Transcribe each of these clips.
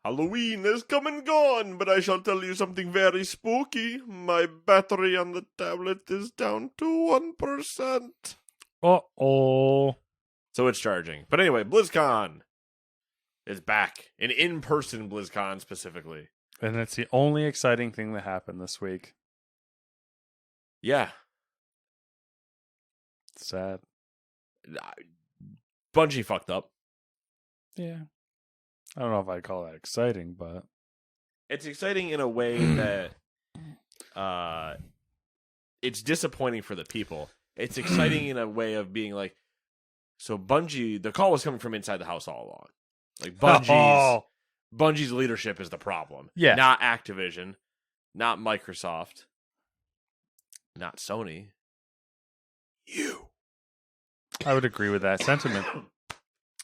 Halloween is come and gone, but I shall tell you something very spooky. My battery on the tablet is down to 1%. Uh-oh. So it's charging. But anyway, BlizzCon is back. An in-person BlizzCon specifically. And that's the only exciting thing that happened this week. Yeah. Sad. Bungie fucked up. Yeah. I don't know if I'd call that exciting, but... It's exciting in a way that it's disappointing for the people. It's exciting in a way of being like, so Bungie, the call was coming from inside the house all along. Like Bungie's leadership is the problem. Yeah. Not Activision, not Microsoft, not Sony. You. I would agree with that sentiment.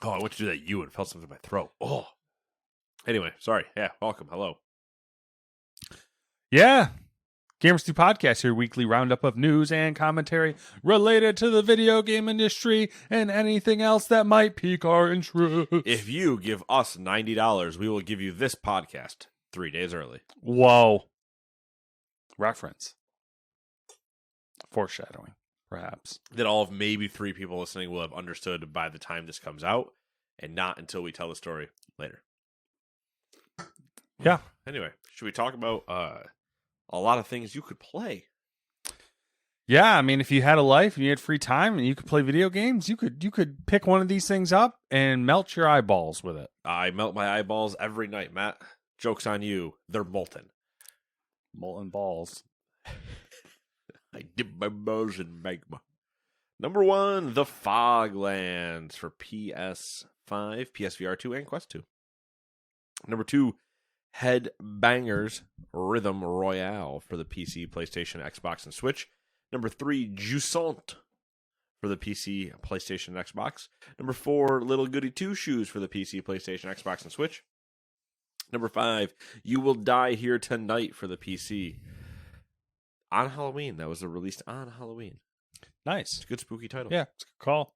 Oh, I went to do that and felt something in my throat. Oh. Anyway, sorry. Yeah, welcome. Hello. Yeah. Gamers 2 Podcast, your weekly roundup of news and commentary related to the video game industry and anything else that might pique our interest. If you give us $90, we will give you this podcast 3 days early. Whoa. Reference. Foreshadowing, perhaps. That all of maybe 3 people listening will have understood by the time this comes out, and not until we tell the story later. Yeah. Anyway, should we talk about a lot of things you could play? Yeah, I mean, if you had a life and you had free time and you could play video games, you could pick one of these things up and melt your eyeballs with it. I melt my eyeballs every night, Matt. Joke's on you. They're molten. Molten balls. I dip my balls in magma. Number 1, The Foglands for PS5, PSVR 2, and Quest 2. Number 2, Headbangers Rhythm Royale for the PC, PlayStation, Xbox, and Switch. Number 3, Jusant for the PC, PlayStation, and Xbox. Number 4, Little Goody Two Shoes for the PC, PlayStation, Xbox, and Switch. Number 5, You Will Die Here Tonight for the PC. On Halloween. That was released on Halloween. Nice. It's a good spooky title. Yeah, it's a good call.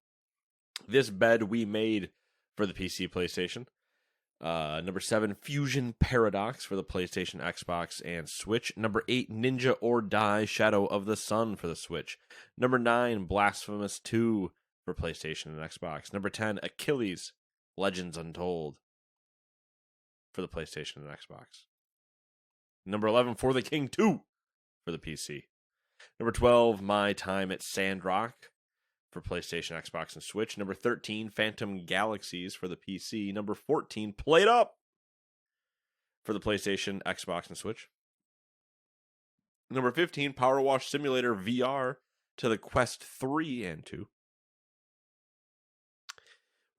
This Bed We Made for the PC, PlayStation. Number 7, Fusion Paradox for the PlayStation, Xbox, and Switch. Number 8, Ninja or Die Shadow of the Sun for the Switch. Number 9, Blasphemous 2 for PlayStation and Xbox. Number 10, Achilles Legends Untold for the PlayStation and Xbox. Number 11, For the King 2 for the PC. Number 12, My Time at Sandrock for PlayStation, Xbox, and Switch. Number 13, Phantom Galaxies for the PC. Number 14, Played Up for the PlayStation, Xbox, and Switch. Number 15, Power Wash Simulator VR to the Quest 3 and 2.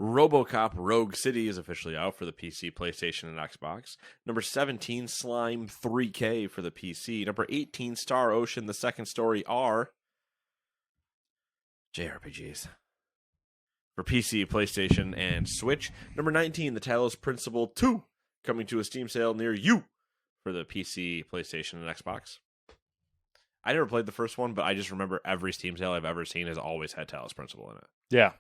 RoboCop Rogue City is officially out for the PC, PlayStation, and Xbox. Number 17, Slime 3K for the PC. Number 18, Star Ocean, The Second Story R. JRPGs. For PC, PlayStation, and Switch. Number 19, The Talos Principle 2, coming to a Steam sale near you for the PC, PlayStation, and Xbox. I never played the first one, but I just remember every Steam sale I've ever seen has always had Talos Principle in it. Yeah.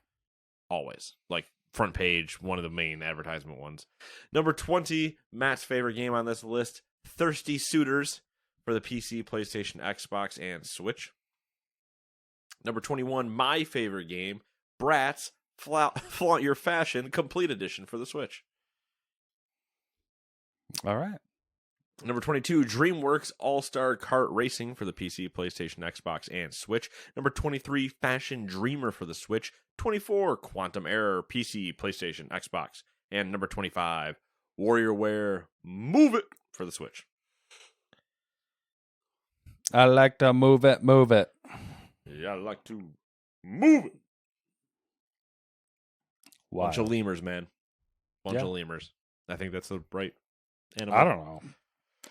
Always. Like, front page, one of the main advertisement ones. Number 20, Matt's favorite game on this list, Thirsty Suitors for the PC, PlayStation, Xbox, and Switch. Number 21, my favorite game, Bratz Flaunt Your Fashion Complete Edition for the Switch. All right. Number 22, DreamWorks All-Star Kart Racing for the PC, PlayStation, Xbox, and Switch. Number 23, Fashion Dreamer for the Switch. 24, Quantum Error, PC, PlayStation, Xbox. And number 25, WarriorWare Move It for the Switch. I like to move it, move it. Yeah, I like to move it. Wow. Bunch of lemurs, man. Bunch Yeah. of lemurs. I think that's the right animal. I don't know.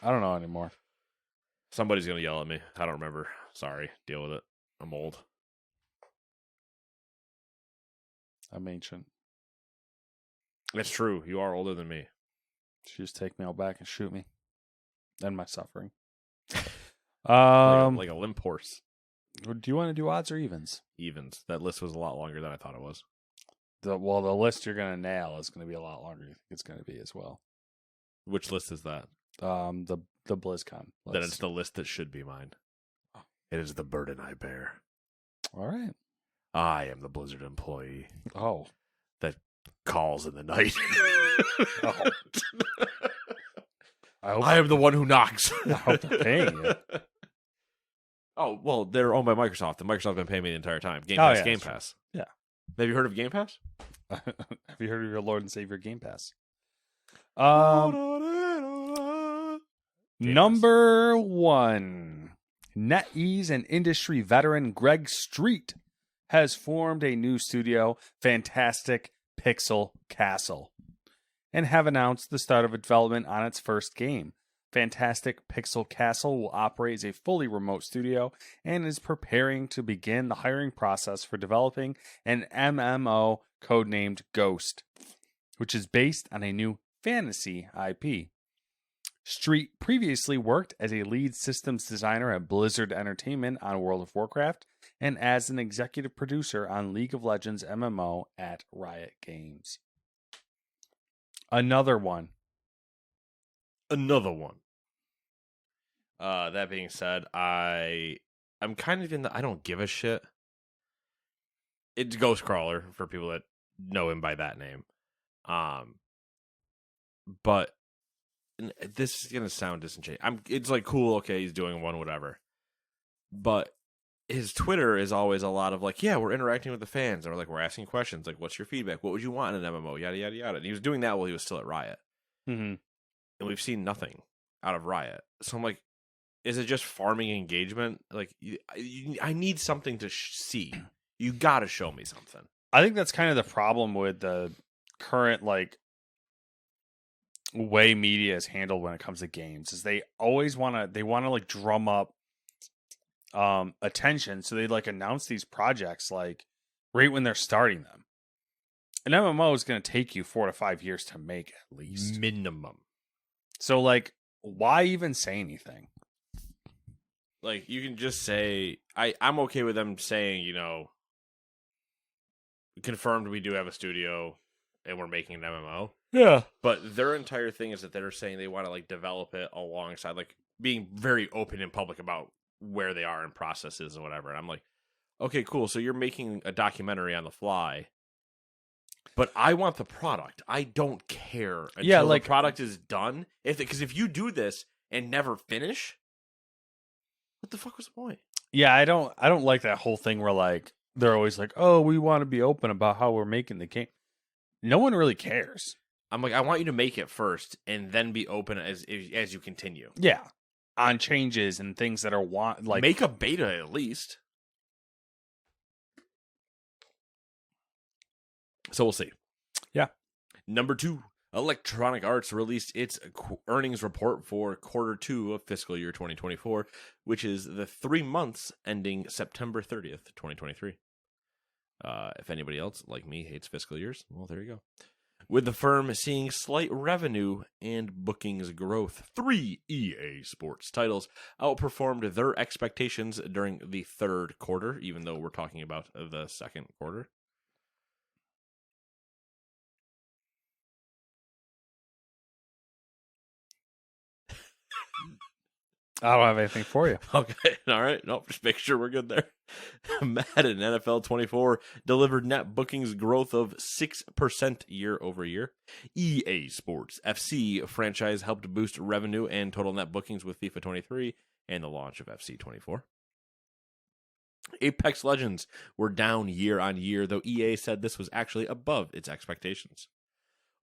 I don't know anymore. Somebody's going to yell at me. I don't remember. Sorry. Deal with it. I'm old. I'm ancient. It's true. You are older than me. Just take me out back and shoot me. End my suffering. Like a limp horse. Do you want to do odds or evens? Evens. That list was a lot longer than I thought it was. The list you're going to nail is going to be a lot longer than you think it's going to be as well. Which list is that? The BlizzCon list. Then it's the list that should be mine. It is the burden I bear. All right. I am the Blizzard employee Oh. that calls in the night. Oh. I am the one who knocks. I hope they're paying you. Oh, well, they're owned by Microsoft, and Microsoft has been paying me the entire time. Game Oh, Pass, yeah, Game that's Pass. Yeah. Have you heard of Game Pass? Have you heard of your Lord and Savior Game Pass? Number 1. NetEase and industry veteran Greg Street has formed a new studio, Fantastic Pixel Castle, and have announced the start of development on its first game. Fantastic Pixel Castle will operate as a fully remote studio and is preparing to begin the hiring process for developing an MMO codenamed Ghost, which is based on a new fantasy IP. Street previously worked as a lead systems designer at Blizzard Entertainment on World of Warcraft and as an executive producer on League of Legends MMO at Riot Games. Another one. That being said, I'm kind of in the I don't give a shit. It's Ghostcrawler for people that know him by that name. But this is gonna sound disenchanted. It's like cool, okay, he's doing one, whatever. But his Twitter is always a lot of like, yeah, we're interacting with the fans, and we're asking questions, like, what's your feedback? What would you want in an MMO? Yada yada yada. And he was doing that while he was still at Riot, Mm-hmm. and we've seen nothing out of Riot. So I'm like, is it just farming engagement? Like, I need something to see. You got to show me something. I think that's kind of the problem with the current way media is handled when it comes to games. Is they always want to drum up attention, so they announce these projects right when they're starting them. An MMO is going to take you 4 to 5 years to make at least minimum. So why even say anything? You can just say, I'm okay with them saying, confirmed we do have a studio and we're making an MMO. Yeah. But their entire thing is that they're saying they want to develop it alongside being very open and public about where they are in processes and whatever. And I'm like, okay, cool. So you're making a documentary on the fly, but I want the product. I don't care until the product is done. Because if you do this and never finish, what the fuck was the point? Yeah, I don't like that whole thing where they're always oh, we want to be open about how we're making the game. No one really cares. I'm like, I want you to make it first and then be open as you continue. Yeah, on changes and things that are make a beta at least. So we'll see. Yeah. Number 2. Electronic Arts released its earnings report for quarter 2 of fiscal year 2024, which is the 3 months ending September 30th, 2023. If anybody else, like me, hates fiscal years, well, there you go. With the firm seeing slight revenue and bookings growth, 3 EA Sports titles outperformed their expectations during the third quarter, even though we're talking about the second quarter. I don't have anything for you. Okay, all right. Nope, just make sure we're good there. Madden NFL 24 delivered net bookings growth of 6% year over year. EA Sports FC franchise helped boost revenue and total net bookings with FIFA 23 and the launch of FC 24. Apex Legends were down year on year, though EA said this was actually above its expectations.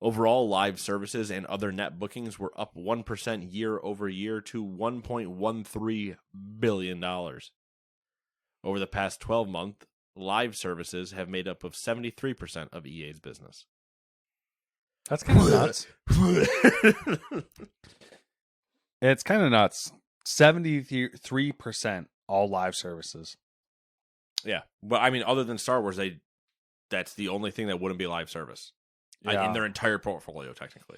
Overall, live services and other net bookings were up 1% year over year to $1.13 billion. Over the past 12 months, live services have made up of 73% of EA's business. That's kind of nuts. It's kind of nuts. 73% all live services. Yeah. But I mean, other than Star Wars, that's the only thing that wouldn't be live service. Yeah. In their entire portfolio, technically.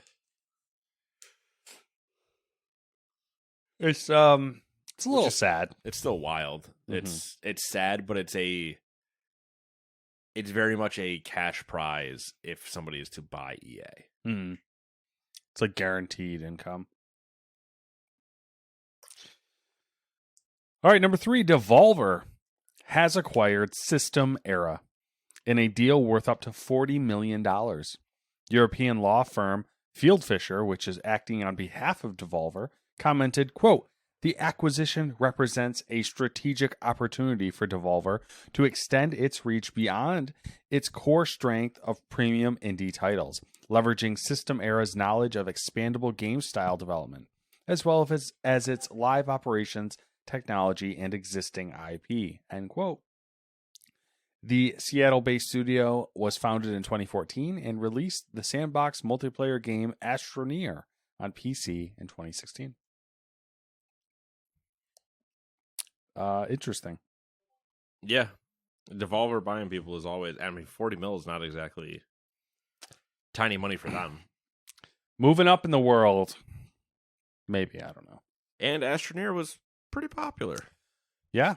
It's a little sad. It's still wild. Mm-hmm. It's sad, but it's very much a cash prize if somebody is to buy EA. Mm-hmm. It's like guaranteed income. All right, number 3, Devolver has acquired System Era in a deal worth up to $40 million. European law firm Fieldfisher, which is acting on behalf of Devolver, commented, quote, "The acquisition represents a strategic opportunity for Devolver to extend its reach beyond its core strength of premium indie titles, leveraging System Era's knowledge of expandable game style development, as well as its live operations, technology, and existing IP," end quote. The Seattle-based studio was founded in 2014 and released the sandbox multiplayer game Astroneer on PC in 2016. Interesting. Yeah. Devolver buying people is always, I mean, 40 mil is not exactly tiny money for them. Moving up in the world. Maybe, I don't know. And Astroneer was pretty popular. Yeah.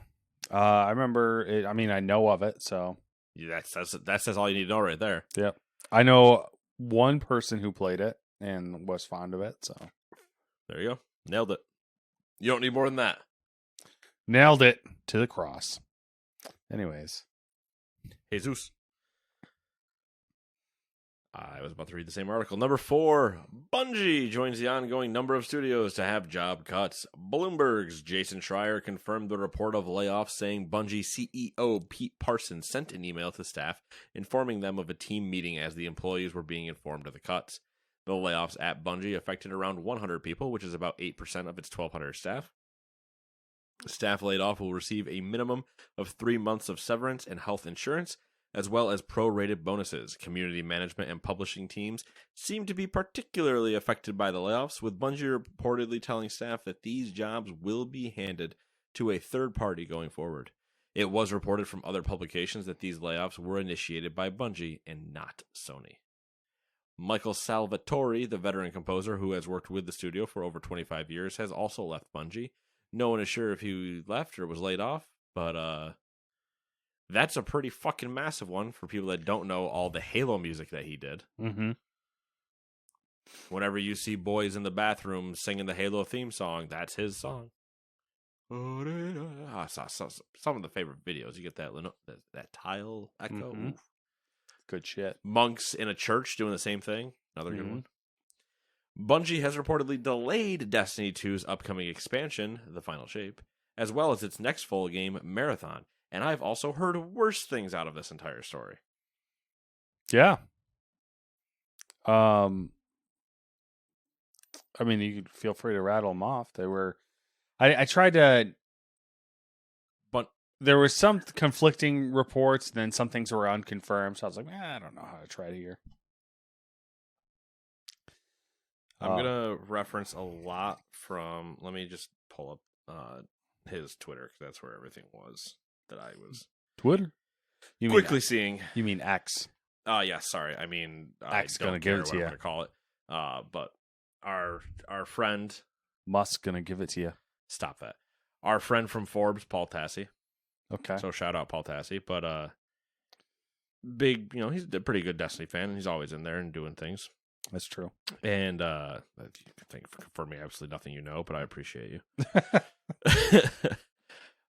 I remember it. I mean, I know of it, so. Yeah, that's all you need to know right there. Yep. I know one person who played it and was fond of it, so. There you go. Nailed it. You don't need more than that. Nailed it to the cross. Anyways. Jesus. I was about to read the same article. Number 4, Bungie joins the ongoing number of studios to have job cuts. Bloomberg's Jason Schreier confirmed the report of layoffs, saying Bungie CEO Pete Parsons sent an email to staff informing them of a team meeting as the employees were being informed of the cuts. The layoffs at Bungie affected around 100 people, which is about 8% of its 1,200 staff. Staff laid off will receive a minimum of 3 months of severance and health insurance, as well as prorated bonuses. Community management and publishing teams seem to be particularly affected by the layoffs, with Bungie reportedly telling staff that these jobs will be handed to a third party going forward. It was reported from other publications that these layoffs were initiated by Bungie and not Sony. Michael Salvatore, the veteran composer who has worked with the studio for over 25 years, has also left Bungie. No one is sure if he left or was laid off, but that's a pretty fucking massive one for people that don't know all the Halo music that he did. Mm-hmm. Whenever you see boys in the bathroom singing the Halo theme song, that's his song. I saw some of the favorite videos. You get that tile echo. Mm-hmm. Good shit. Monks in a church doing the same thing. Another good one. Bungie has reportedly delayed Destiny 2's upcoming expansion, The Final Shape, as well as its next full game, Marathon. And I've also heard worse things out of this entire story. Yeah. I mean, you could feel free to rattle them off. They were... I tried to... But there was some conflicting reports, and then some things were unconfirmed, so I was like, I don't know how to try it here. I'm going to reference a lot from... Let me just pull up his Twitter, because that's where everything was that I was... Twitter? You quickly seeing. You mean X? Yeah, sorry. I mean, X I gonna don't give care it to what I'm you. going to call it. But our friend... Musk gonna give it to you. Stop that. Our friend from Forbes, Paul Tassi. Okay. So shout out Paul Tassi. But big, he's a pretty good Destiny fan, and he's always in there and doing things. That's true. And I think for me, absolutely nothing you know, but I appreciate you.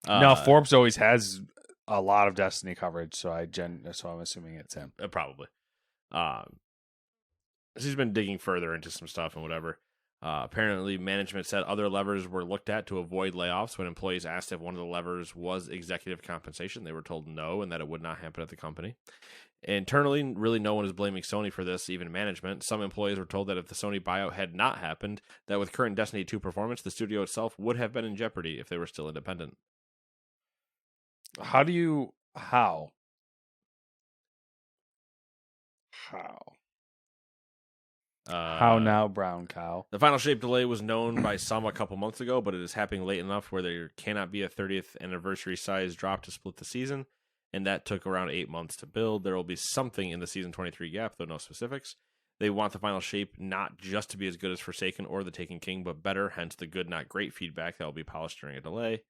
No, Forbes always has a lot of Destiny coverage, so I'm assuming it's him. Probably. He's been digging further into some stuff and whatever. Apparently, management said other levers were looked at to avoid layoffs. When employees asked if one of the levers was executive compensation, they were told no, and that it would not happen at the company. Internally, really no one is blaming Sony for this, even management. Some employees were told that if the Sony buyout had not happened, that with current Destiny 2 performance, the studio itself would have been in jeopardy if they were still independent. How? How now, brown cow? The Final Shape delay was known by some a couple months ago, but it is happening late enough where there cannot be a 30th anniversary size drop to split the season, and that took around 8 months to build. There will be something in the Season 23 gap, though no specifics. They want the Final Shape not just to be as good as Forsaken or The Taken King, but better, hence the good, not great feedback that will be polished during a delay.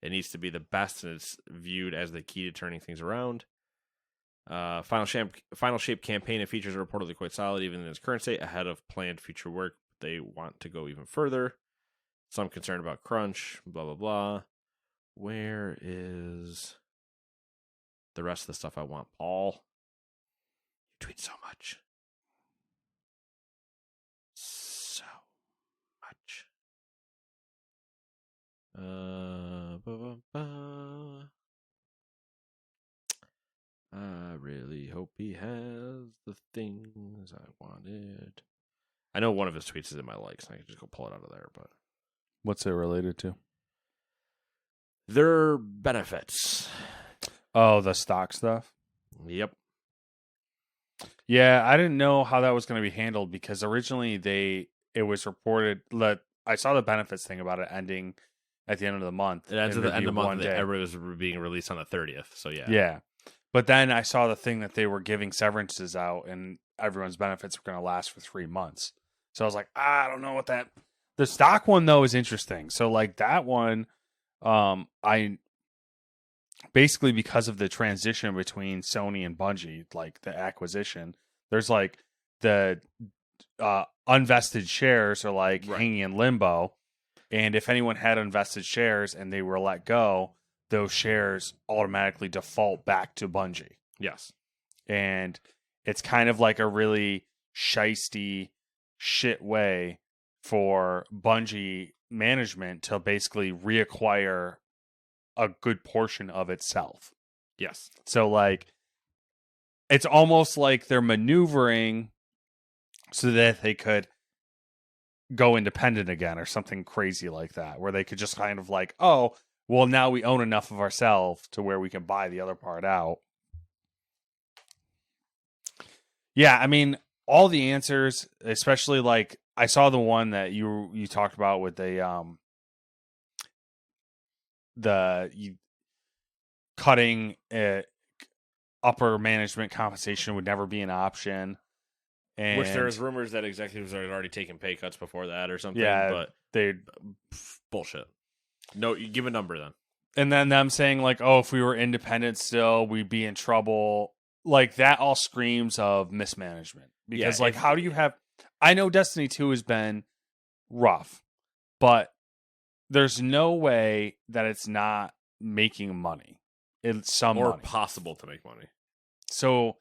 It needs to be the best, and it's viewed as the key to turning things around. Final Shape campaign and features are reportedly quite solid, even in its current state, ahead of planned future work. They want to go even further. Some concern about crunch, blah, blah, blah. Where is the rest of the stuff I want, Paul? You tweet so much. So much. I really hope he has the things I wanted. I know one of his tweets is in my likes, and I can just go pull it out of there, but What's it related to? their benefits. Oh, the stock stuff? Yep. Yeah, I didn't know how that was going to be handled because originally it was reported that I saw the benefits thing about it ending at the end of the month. It ends at the end of the month. Day. Everybody was being released on the 30th, so yeah. Yeah. But then I saw the thing that they were giving severances out and everyone's benefits were going to last for 3 months. So I was like, I don't know what that... The stock one, though, is interesting. So, like, that one, I... Basically, because of the transition between Sony and Bungie, like, the acquisition, there's, like, the unvested shares are, like, hanging in limbo. And if anyone had unvested shares and they were let go, those shares automatically default back to Bungie. Yes. And it's kind of like a really shisty shit way for Bungie management to basically reacquire a good portion of itself. Yes. So, like, it's almost like they're maneuvering so that they could go independent again or something crazy like that, where they could just kind of like, oh, well, now we own enough of ourselves to where we can buy the other part out. Yeah, I mean, all the answers, especially like I saw the one that you talked about with the cutting upper management compensation would never be an option. And which there's rumors that executives are already taking pay cuts before that or something. Yeah, but they bullshit. No, you give a number then. And then them saying like, oh, if we were independent still, we'd be in trouble. Like that all screams of mismanagement. Because like, how do you have... I know Destiny 2 has been rough, but there's no way that it's not making money. It's some or money. Possible to make money. So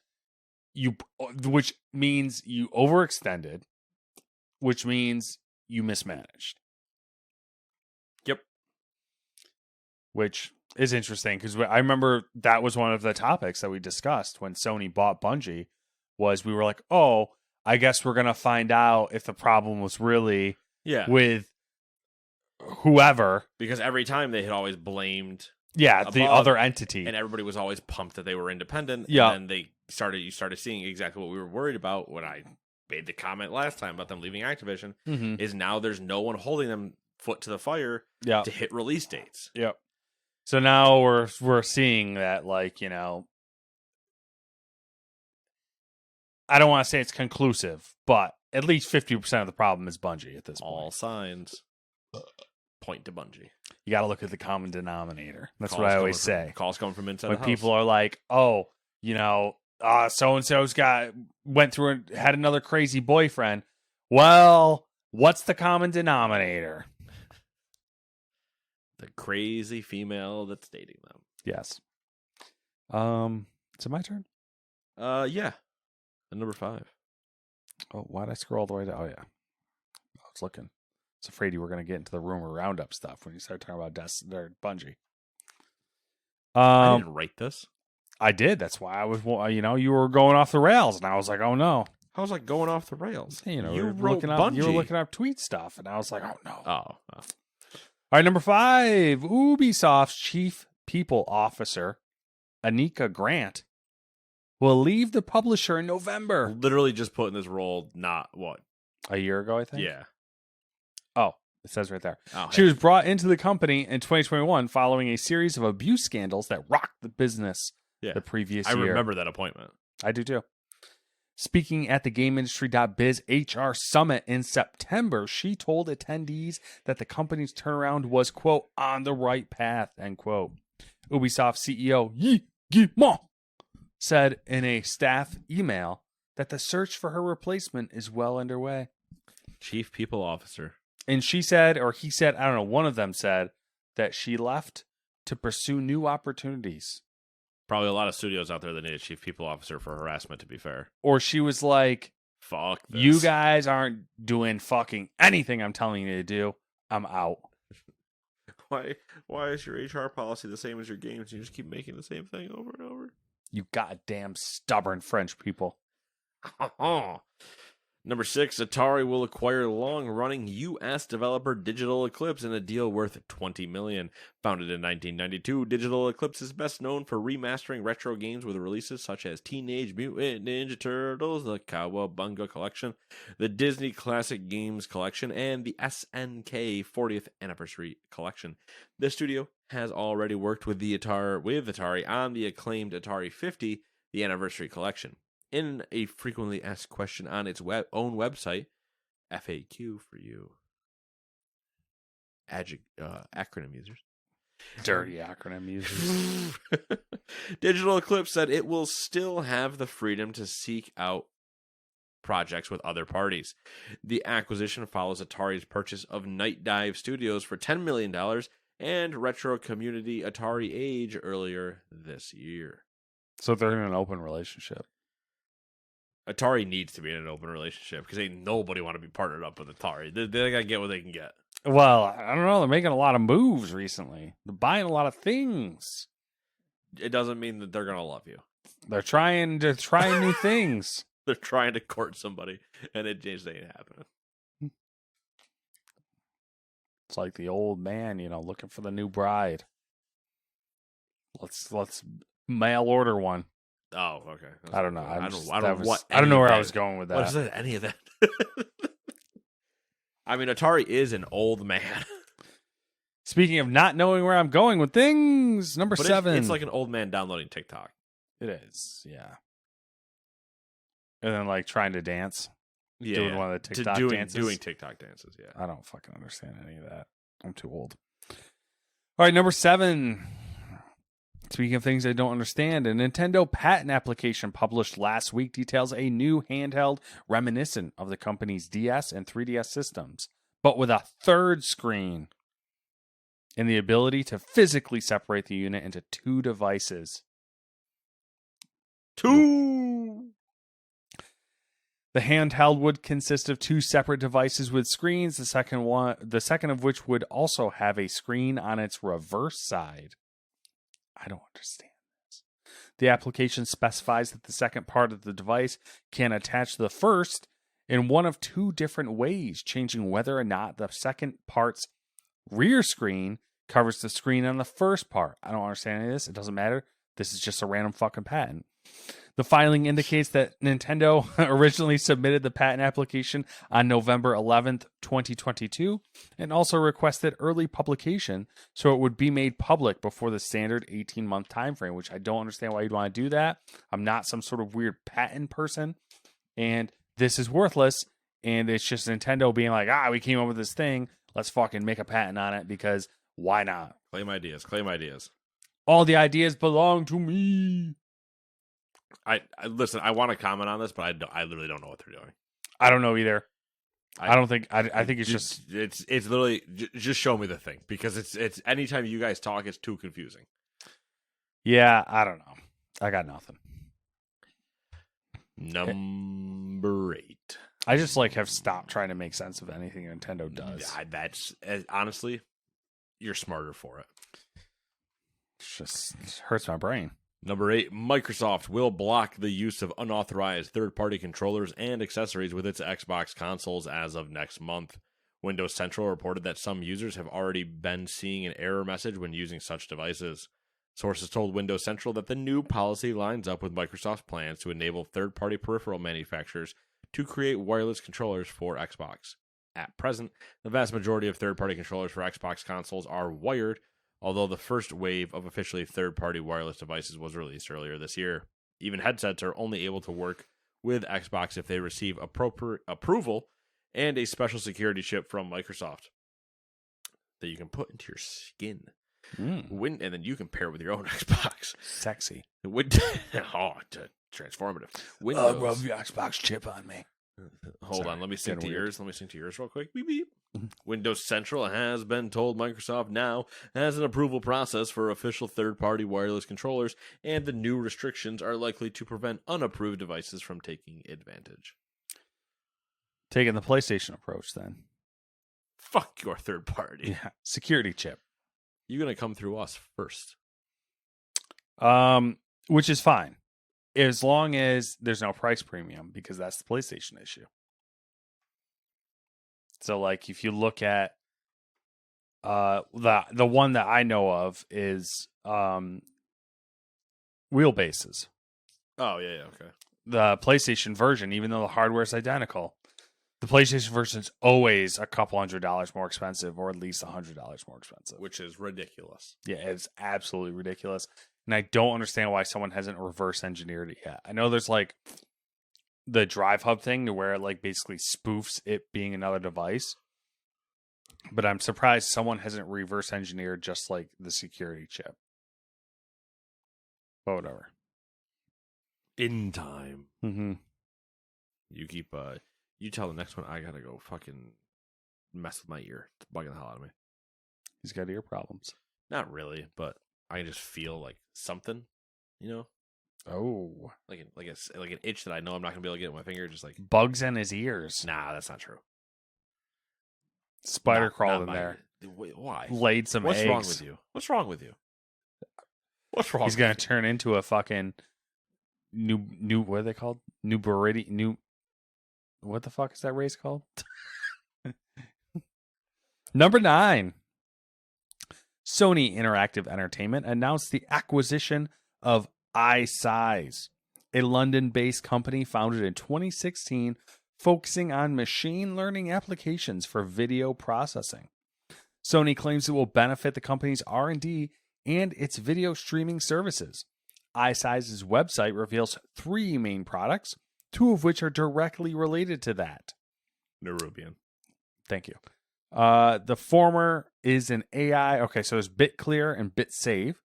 which means you overextended, which means you mismanaged. Yep. Which is interesting because I remember that was one of the topics that we discussed when Sony bought Bungie. Was we were like, oh, I guess we're gonna find out if the problem was really with whoever, because every time they had always blamed the other entity, and everybody was always pumped that they were independent. Yeah, and then you started seeing exactly what we were worried about when I made the comment last time about them leaving Activision. Is now there's no one holding them foot to the fire to hit release dates. Yep. So now we're seeing that, like, you know, I don't want to say it's conclusive, but at least 50% of the problem is Bungie at this point. All signs point to Bungie. You got to look at the common denominator. That's what I always say. Calls coming from inside when the house. People are like, oh, you know, so-and-so's went through and had another crazy boyfriend. Well, what's the common denominator? The crazy female that's dating them. Yes. Is it my turn? Yeah. Number 5. Oh, why'd I scroll all the way down? Oh, yeah. I was looking. I was afraid you were going to get into the rumor roundup stuff when you started talking about Bungie. I didn't write this. I did. That's why I was, you were going off the rails, and I was like, oh, no. I was like going off the rails. You know, you wrote Bungie. You were looking up tweet stuff, and I was like, oh, no. Oh. All right, number 5. Ubisoft's chief people officer, Anika Grant, will leave the publisher in November. Literally just put in this role, not what? A year ago, I think? Yeah. Oh, it says right there. Oh, she was brought into the company in 2021 following a series of abuse scandals that rocked the business the previous year. I remember that appointment. I do too. Speaking at the GameIndustry.biz HR Summit in September, she told attendees that the company's turnaround was, quote, on the right path, end quote. Ubisoft CEO Yi Guillemot said in a staff email that the search for her replacement is well underway. Chief People Officer. And she said, or he said, I don't know, one of them said that she left to pursue new opportunities. Probably a lot of studios out there that need a Chief People Officer for harassment, to be fair. Or she was like, fuck this. You guys aren't doing fucking anything I'm telling you to do. I'm out. Why is your HR policy the same as your games? You just keep making the same thing over and over? You goddamn stubborn French people. Number 6, Atari will acquire long-running U.S. developer Digital Eclipse in a deal worth $20 million. Founded in 1992, Digital Eclipse is best known for remastering retro games with releases such as Teenage Mutant Ninja Turtles, the Cowabunga Collection, the Disney Classic Games Collection, and the SNK 40th Anniversary Collection. The studio has already worked with Atari on the acclaimed Atari 50, the Anniversary Collection. In a frequently asked question on its own website, FAQ for you acronym users. Dirty acronym users. Digital Eclipse said it will still have the freedom to seek out projects with other parties. The acquisition follows Atari's purchase of Night Dive Studios for $10 million and retro community Atari Age earlier this year. So they're in an open relationship. Atari needs to be in an open relationship because ain't nobody want to be partnered up with Atari. They gotta get what they can get. Well, I don't know. They're making a lot of moves recently. They're buying a lot of things. It doesn't mean that they're gonna love you. They're trying new things. They're trying to court somebody, and it just ain't happening. It's like the old man, looking for the new bride. Let's mail order one. Oh, okay. I don't know. I don't know where I was going with that. What is that? Any of that? I mean, Atari is an old man. Speaking of not knowing where I'm going with things, number 7. It's like an old man downloading TikTok. It is, yeah. And then like trying to dance. Yeah. Doing one of the TikTok dances. Doing TikTok dances, yeah. I don't fucking understand any of that. I'm too old. All right, number 7. Speaking of things I don't understand, a Nintendo patent application published last week details a new handheld reminiscent of the company's DS and 3DS systems, but with a third screen and the ability to physically separate the unit into 2 devices. 2! The handheld would consist of 2 separate devices with screens, the second of which would also have a screen on its reverse side. I don't understand this. The application specifies that the second part of the device can attach to the first in one of 2 different ways, changing whether or not the second part's rear screen covers the screen on the first part. I don't understand any of this. It doesn't matter. This is just a random fucking patent. The filing indicates that Nintendo originally submitted the patent application on November 11th, 2022, and also requested early publication so it would be made public before the standard 18-month timeframe, which I don't understand why you'd want to do that. I'm not some sort of weird patent person, and this is worthless, and it's just Nintendo being like, we came up with this thing, let's fucking make a patent on it, because why not? Claim ideas. All the ideas belong to me. I listen. I want to comment on this, but I literally don't know what they're doing. I don't know either. I think it's just it's literally just show me the thing, because it's anytime you guys talk, it's too confusing. Yeah, I don't know. I got nothing. Number 8. I just have stopped trying to make sense of anything Nintendo does. Yeah, that's honestly, you're smarter for it. It hurts my brain. Number 8, Microsoft will block the use of unauthorized third-party controllers and accessories with its Xbox consoles as of next month. Windows Central reported that some users have already been seeing an error message when using such devices. Sources told Windows Central that the new policy lines up with Microsoft's plans to enable third-party peripheral manufacturers to create wireless controllers for Xbox. At present, the vast majority of third-party controllers for Xbox consoles are wired, although the first wave of officially third-party wireless devices was released earlier this year. Even headsets are only able to work with Xbox if they receive appropriate approval and a special security chip from Microsoft that you can put into your skin. And then you can pair with your own Xbox. Sexy. Transformative. Rub your Xbox chip on me. Hold on, let me sync to yours. Let me sync to yours real quick. Beep, beep. Windows Central has been told Microsoft now has an approval process for official third-party wireless controllers, and the new restrictions are likely to prevent unapproved devices from taking advantage. Taking the PlayStation approach, then. Fuck your third party. Yeah, security chip. You're gonna come through us first. Which is fine, as long as there's no price premium, because that's the PlayStation issue. So, like, if you look at the one that I know of is wheelbases. Oh yeah, okay. The PlayStation version, even though the hardware is identical, the PlayStation version is always a couple $100 more expensive, or at least $100 more expensive, Which is ridiculous. Yeah, it's absolutely ridiculous. And I don't understand why someone hasn't reverse engineered it yet. I know there's like the Drive Hub thing to where it like basically spoofs it being another device. But I'm surprised someone hasn't reverse engineered just like the security chip. But whatever. In time. Mm-hmm. You keep you tell the next one I gotta go fucking mess with my ear. It's bugging the hell out of me. He's got ear problems. Not really, but I just feel like something, you know? Oh. Like an itch that I know I'm not gonna be able to get with my finger, just like Bugs in his ears. nah, that's not true. Spider crawled in there. Wait, why? Laid some eggs. What's wrong with you? What's wrong with you? What's wrong? He's gonna turn into a fucking new what are they called? New Buriti new what the fuck is that race called? Number 9. Sony Interactive Entertainment announced the acquisition of iSize, a London-based company founded in 2016 focusing on machine learning applications for video processing. Sony claims it will benefit the company's R&D and its video streaming services. iSize's website reveals 3 main products, 2 of which are directly related to that. Nerubian. Thank you. The former is an AI. Okay, so there's BitClear and BitSave.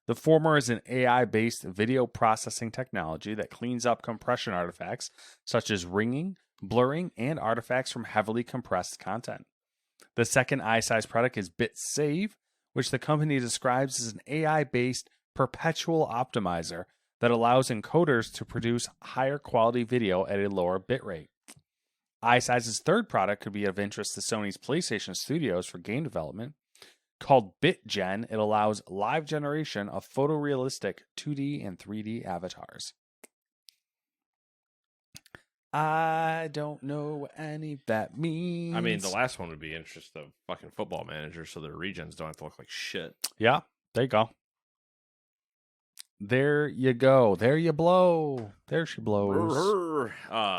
The former is an AI-based video processing technology that cleans up compression artifacts such as ringing, blurring, and artifacts from heavily compressed content. The second iSize product is BitSave, which the company describes as an AI-based perpetual optimizer that allows encoders to produce higher quality video at a lower bitrate. iSize's third product could be of interest to Sony's PlayStation Studios for game development. Called BitGen, it allows live generation of photorealistic 2D and 3D avatars. I don't know what any of that means. I mean, the last one would be interest of fucking football managers, so their regions don't have to look like shit. Yeah, there you go. There you go. There you blow. There she blows.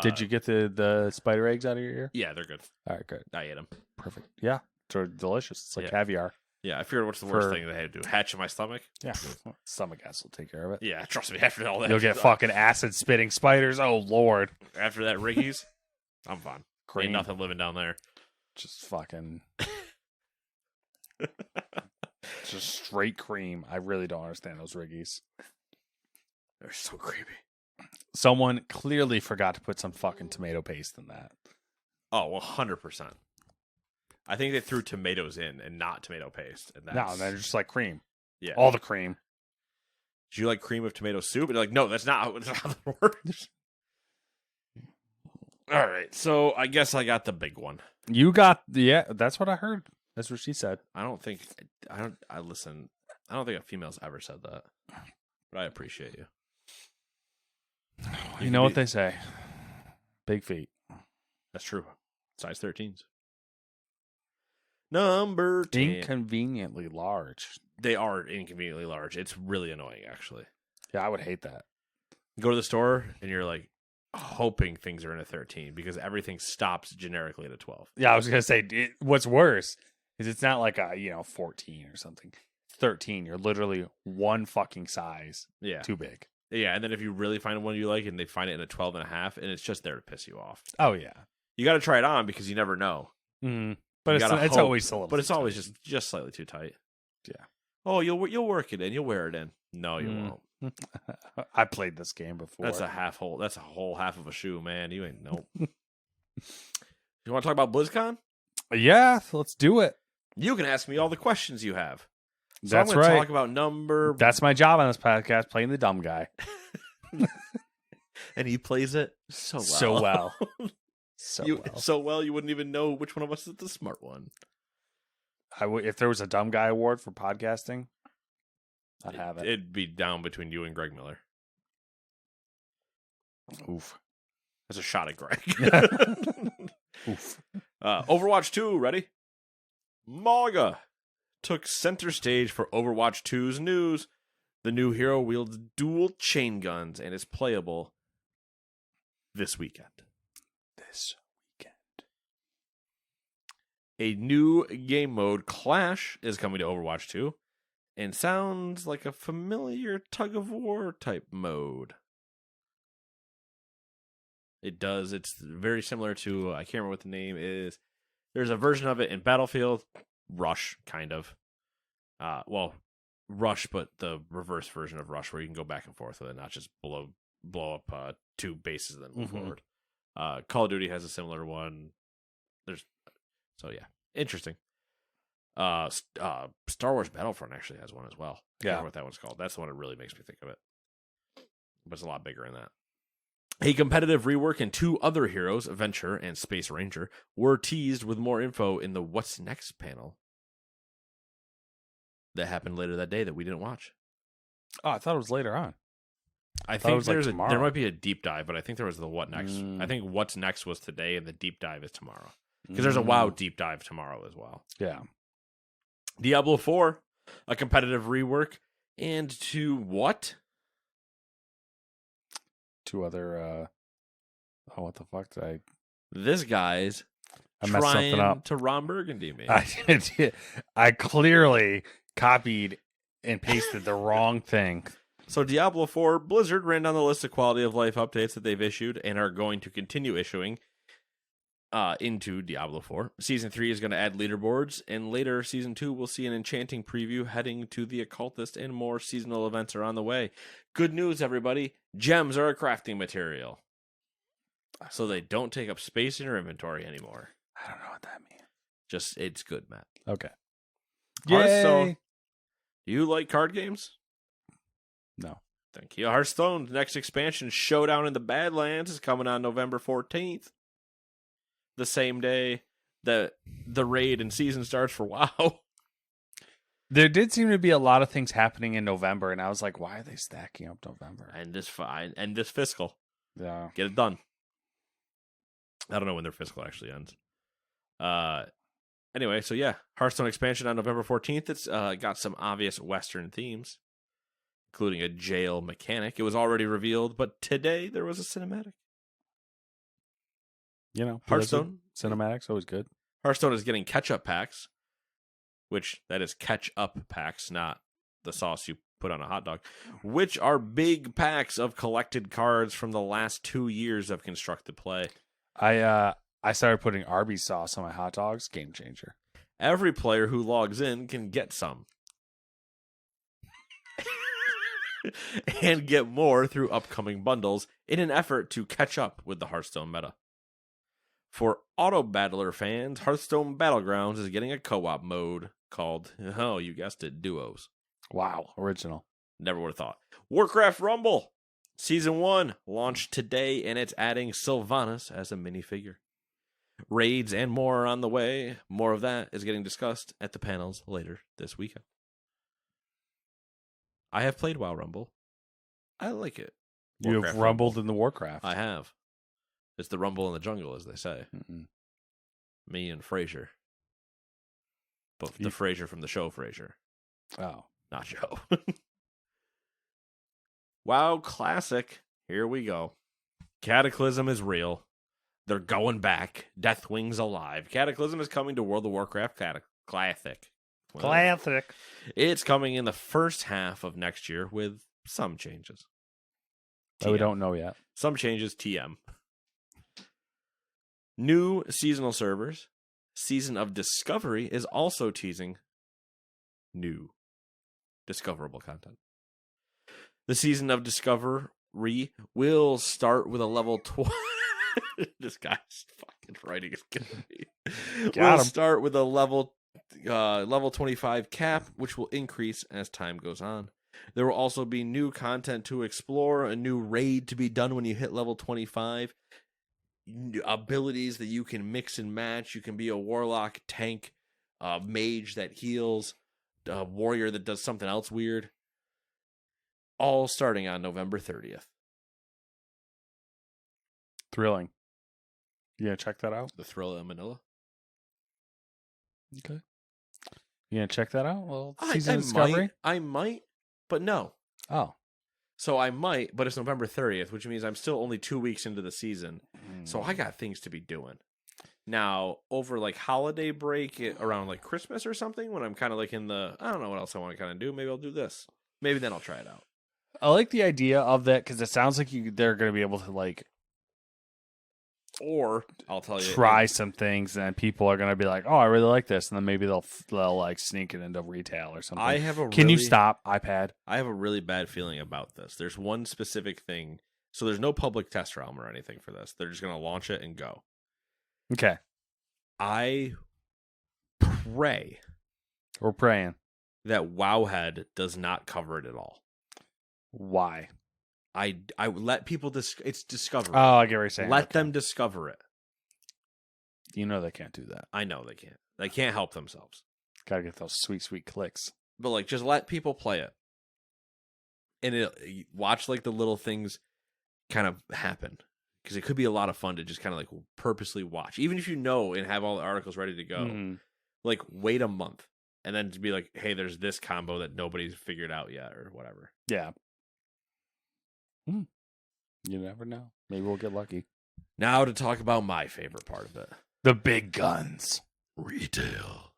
Did you get the spider eggs out of your ear? Yeah, they're good. All right, good. I ate them. Perfect. Yeah, they're delicious. It's like caviar. Yeah, I figured what's the worst thing they had to do? Hatch in my stomach? Yeah, stomach acid will take care of it. Yeah, trust me, after all that. You'll get fucking acid-spitting spiders. Oh, Lord. After that Ricky's, I'm fine. Cream. Ain't nothing living down there. Just fucking... just straight cream. I really don't understand those Riggies. They're so creepy. Someone clearly forgot to put some fucking tomato paste in that. Oh, 100%. I think they threw tomatoes in and not tomato paste. And no, they're just like cream. Yeah. All the cream. Do you like cream with tomato soup? And they're like, no, that's not how it works. All right. So I guess I got the big one. You got, yeah, that's what I heard. That's what she said. I don't think a female's ever said that. But I appreciate you. You know what they say. Big feet. That's true. Size 13s. Number 10. Inconveniently large. They are inconveniently large. It's really annoying, actually. Yeah, I would hate that. You go to the store, and you're like hoping things are in a 13 because everything stops generically at a 12. Yeah, I was going to say, what's worse is it's not like a, 14 or something. 13, you're literally one fucking size too big. Yeah, and then if you really find one you like and they find it in a 12 and a half, and it's just there to piss you off. Oh, yeah. You got to try it on because you never know. Mm-hmm. But it's always a little. But it's always just slightly too tight. Yeah. Oh, you'll work it in. You'll wear it in. No, you won't. I played this game before. That's a whole half of a shoe, man. You ain't nope. You want to talk about BlizzCon? Yeah, let's do it. You can ask me all the questions you have. So That's I'm going to right. talk about number. That's my job on this podcast, playing the dumb guy. And he plays it so well. So well you wouldn't even know which one of us is the smart one. If there was a dumb guy award for podcasting, I'd have it. It'd be down between you and Greg Miller. Oof. That's a shot at Greg. Oof. Overwatch 2, ready? Maga took center stage for Overwatch 2's news. The new hero wields dual chain guns and is playable this weekend. A new game mode, Clash, is coming to Overwatch 2 and sounds like a familiar tug-of-war type mode. It does. It's very similar to, I can't remember what the name is. There's a version of it in Battlefield, Rush, kind of. Rush, but the reverse version of Rush, where you can go back and forth with it, not just blow up two bases and then move forward. Call of Duty has a similar one. Interesting. Star Wars Battlefront actually has one as well. I can't remember what that one's called. That's the one that really makes me think of it. But it's a lot bigger than that. A competitive rework and 2 other heroes, Venture and Space Ranger, were teased with more info in the What's Next panel that happened later that day that we didn't watch. Oh, I thought it was later on. I think there might be a deep dive, but I think there was the What Next. I think What's Next was today, and the deep dive is tomorrow. Because there's a WoW deep dive tomorrow as well. Yeah. Diablo 4, a competitive rework, and 2 what? 2 other, what the fuck did I... This guy's messed something up. To Ron Burgundy me. I clearly copied and pasted the wrong thing. So Diablo 4, Blizzard ran down the list of quality of life updates that they've issued and are going to continue issuing into Diablo 4. Season 3 is going to add leaderboards, and later Season 2 will see an enchanting preview heading to the occultist, and more seasonal events are on the way. Good news, everybody. Gems are a crafting material. So they don't take up space in your inventory anymore. I don't know what that means. Just, it's good, Matt. Okay. Hearthstone. Do you like card games? No. Thank you. Hearthstone's next expansion, Showdown in the Badlands, is coming on November 14th. The same day that the raid and season starts for WoW. There did seem to be a lot of things happening in November, and I was like, why are they stacking up November? And this fiscal. Yeah. Get it done. I don't know when their fiscal actually ends. Anyway, so yeah, Hearthstone expansion on November 14th. It's got some obvious Western themes, including a jail mechanic. It was already revealed, but today there was a cinematic. You know, Hearthstone cinematics always good. Hearthstone is getting ketchup packs, which that is catch-up packs, not the sauce you put on a hot dog, which are big packs of collected cards from the last 2 years of constructed play. I started putting Arby's sauce on my hot dogs. Game changer. Every player who logs in can get some. And get more through upcoming bundles in an effort to catch up with the Hearthstone meta. For Auto Battler fans, Hearthstone Battlegrounds is getting a co-op mode called, oh, you guessed it, Duos. Wow, original. Never would have thought. Warcraft Rumble Season 1 launched today, and it's adding Sylvanas as a minifigure. Raids and more are on the way. More of that is getting discussed at the panels later this weekend. I have played WoW Rumble. I like it. You have rumbled in the Warcraft. I have. It's the rumble in the jungle, as they say. Mm-mm. Me and Frasier. But the Frasier from the show Frasier. Oh. Not Joe. WoW Classic. Here we go. Cataclysm is real. They're going back. Deathwing's alive. Cataclysm is coming to World of Warcraft Classic. Classic. It's coming in the first half of next year with some changes. That we don't know yet. Some changes, TM. New seasonal servers. Season of Discovery is also teasing new discoverable content. The season of Discovery will start with a level 12. This guy's fucking writing is killing me. We'll start with a level 25 cap, which will increase as time goes on. There will also be new content to explore, a new raid to be done when you hit level 25, abilities that you can mix and match. You can be a warlock, tank, mage that heals, a warrior that does something else weird. All starting on November 30th. Thrilling. You gonna check that out? The Thrill of Manila. Okay. You gonna check that out? Well, I Discovery? might, but no. Oh. So I might, but it's November 30th, which means I'm still only 2 weeks into the season. So I got things to be doing. Now, over like holiday break, around like Christmas or something, when I'm kind of like in the, I don't know what else I want to kind of do. Maybe I'll do this. Maybe then I'll try it out. I like the idea of that because it sounds like they're going to be able to like, or I'll tell you, try some things, and people are going to be like, "Oh, I really like this," and then maybe they'll like sneak it into retail or something. Can you stop, iPad? I have a really bad feeling about this. There's one specific thing. So there's no public test realm or anything for this. They're just going to launch it and go. Okay. I pray. We're praying that Wowhead does not cover it at all. Why? I let people it's discovery. Oh, I get what you're saying. Let them discover it. You know they can't do that. I know they can't. They can't help themselves. Gotta get those sweet, sweet clicks. But like, just let people play it, and watch like the little things kind of happen, because it could be a lot of fun to just kind of like purposely watch, even if you know and have all the articles ready to go. Mm-hmm. Like, wait a month and then to be like, hey, there's this combo that nobody's figured out yet or whatever. Yeah. You never know. Maybe we'll get lucky. Now to talk about my favorite part of it. The big guns. Retail.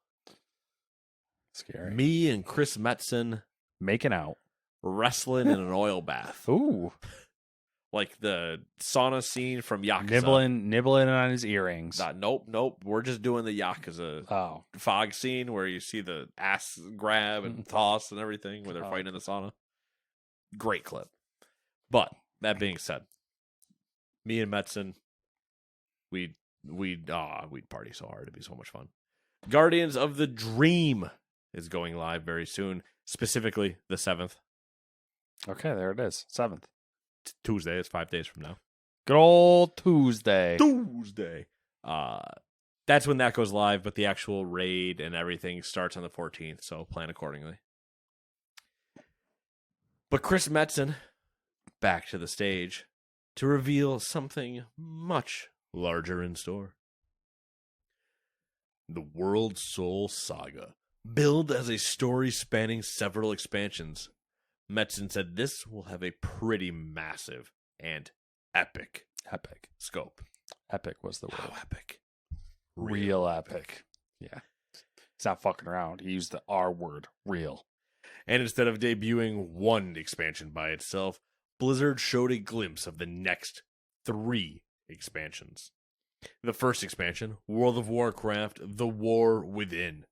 Scary. Me and Chris Metzen making out. Wrestling in an oil bath. Ooh. Like the sauna scene from Yakuza. Nibbling on his earrings. Nope. We're just doing the Yakuza fog scene where you see the ass grab and toss and everything where they're fighting in the sauna. Great clip. But that being said, me and Metzen, we'd party so hard. It'd be so much fun. Guardians of the Dream is going live very soon, specifically the 7th. Okay, there it is. 7th. It's Tuesday. It's 5 days from now. Good old Tuesday. That's when that goes live, but the actual raid and everything starts on the 14th, so plan accordingly. But Chris Metzen back to the stage to reveal something much larger in store. The World Soul Saga, billed as a story spanning several expansions. Metzen said this will have a pretty massive and epic scope. Epic was the word. How epic? Real epic. Yeah. He's not fucking around. He used the R word, real. And instead of debuting one expansion by itself, Blizzard showed a glimpse of the next 3 expansions. The first expansion, World of Warcraft: The War Within,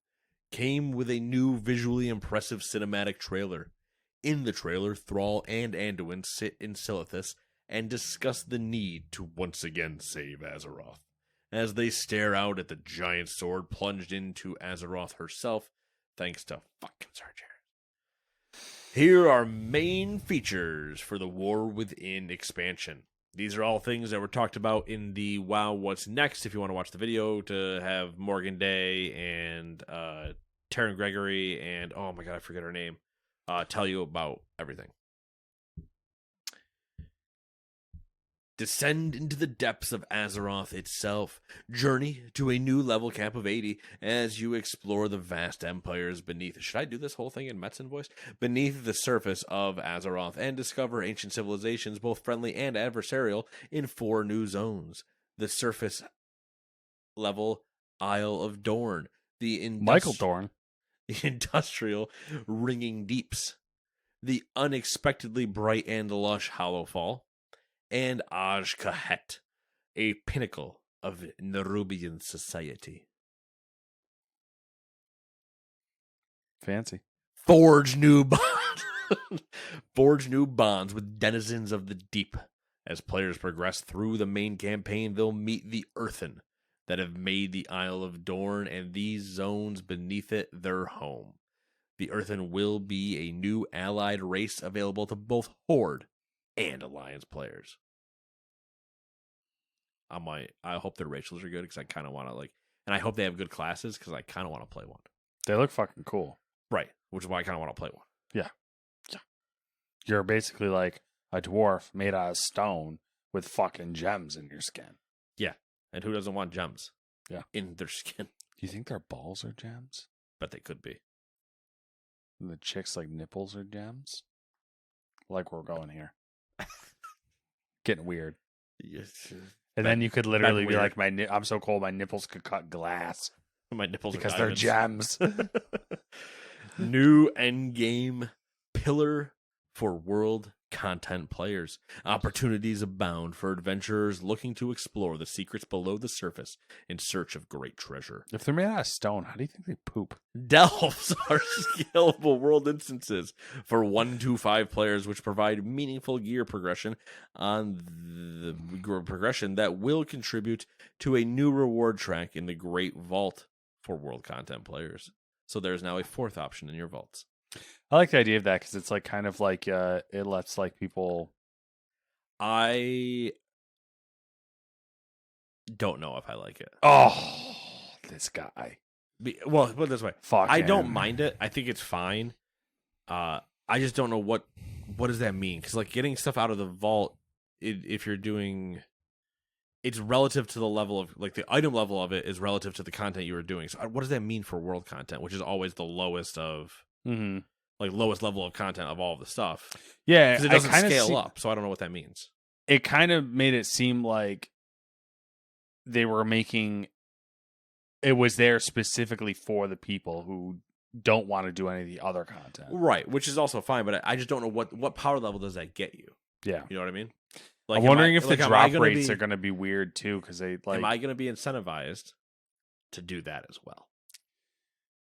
came with a new visually impressive cinematic trailer. In the trailer, Thrall and Anduin sit in Silithus and discuss the need to once again save Azeroth, as they stare out at the giant sword plunged into Azeroth herself, thanks to fucking Sargeras. Here are main features for the War Within expansion. These are all things that were talked about in the WoW What's Next, if you want to watch the video, to have Morgan Day and Taryn Gregory and, oh my god, I forget her name, tell you about everything. Descend into the depths of Azeroth itself. Journey to a new level cap of 80 as you explore the vast empires beneath. Should I do this whole thing in Metzen voice? Beneath the surface of Azeroth, and discover ancient civilizations, both friendly and adversarial, in 4 new zones. The surface level Isle of Dorn. Michael Dorn. The industrial Ringing Deeps. The unexpectedly bright and lush Hollowfall. And Aj Kahet, a pinnacle of Nerubian society. Fancy. Forge new bonds. Forge new bonds with denizens of the deep. As players progress through the main campaign, they'll meet the Earthen that have made the Isle of Dorne and these zones beneath it their home. The Earthen will be a new allied race available to both Horde and Alliance players. I hope their racials are good because I kind of want to and I hope they have good classes because I kind of want to play one. They look fucking cool. Right, which is why I kind of want to play one. Yeah. You're basically like a dwarf made out of stone with fucking gems in your skin. Yeah, and who doesn't want gems? Yeah, in their skin. Do you think their balls are gems? Bet they could be. And the chicks like nipples are gems. Like we're going here. Getting weird. Yes. And then you could literally be like, I'm so cold, my nipples could cut glass. My nipples because are they're gems. New endgame pillar for world content players. Opportunities abound for adventurers looking to explore the secrets below the surface in search of great treasure. If they're made out of stone, how do you think they poop? Delves are scalable world instances for 1 to 5 players, which provide meaningful gear progression on the progression that will contribute to a new reward track in the Great Vault for world content players. So there's now a 4th option in your vaults. I like the idea of that because it's like kind of like it lets like people. I don't know if I like it. Oh, this guy. Well, put it this way. Fuck I him. don't mind it. I think it's fine. I just don't know what does that mean? Because like getting stuff out of the vault, if you're doing, it's relative to the level of like the item level of it is relative to the content you were doing. So what does that mean for world content, which is always the lowest of. Mm-hmm. Like lowest level of content of all of the stuff. Yeah, because it doesn't scale up, so I don't know what that means. It kind of made it seem like they were making it was there specifically for the people who don't want to do any of the other content, right? Which is also fine, but I just don't know what power level does that get you. Yeah, you know what I mean. Like, I'm wondering if the drop rates are going to be weird too, because they like. Am I going to be incentivized to do that as well?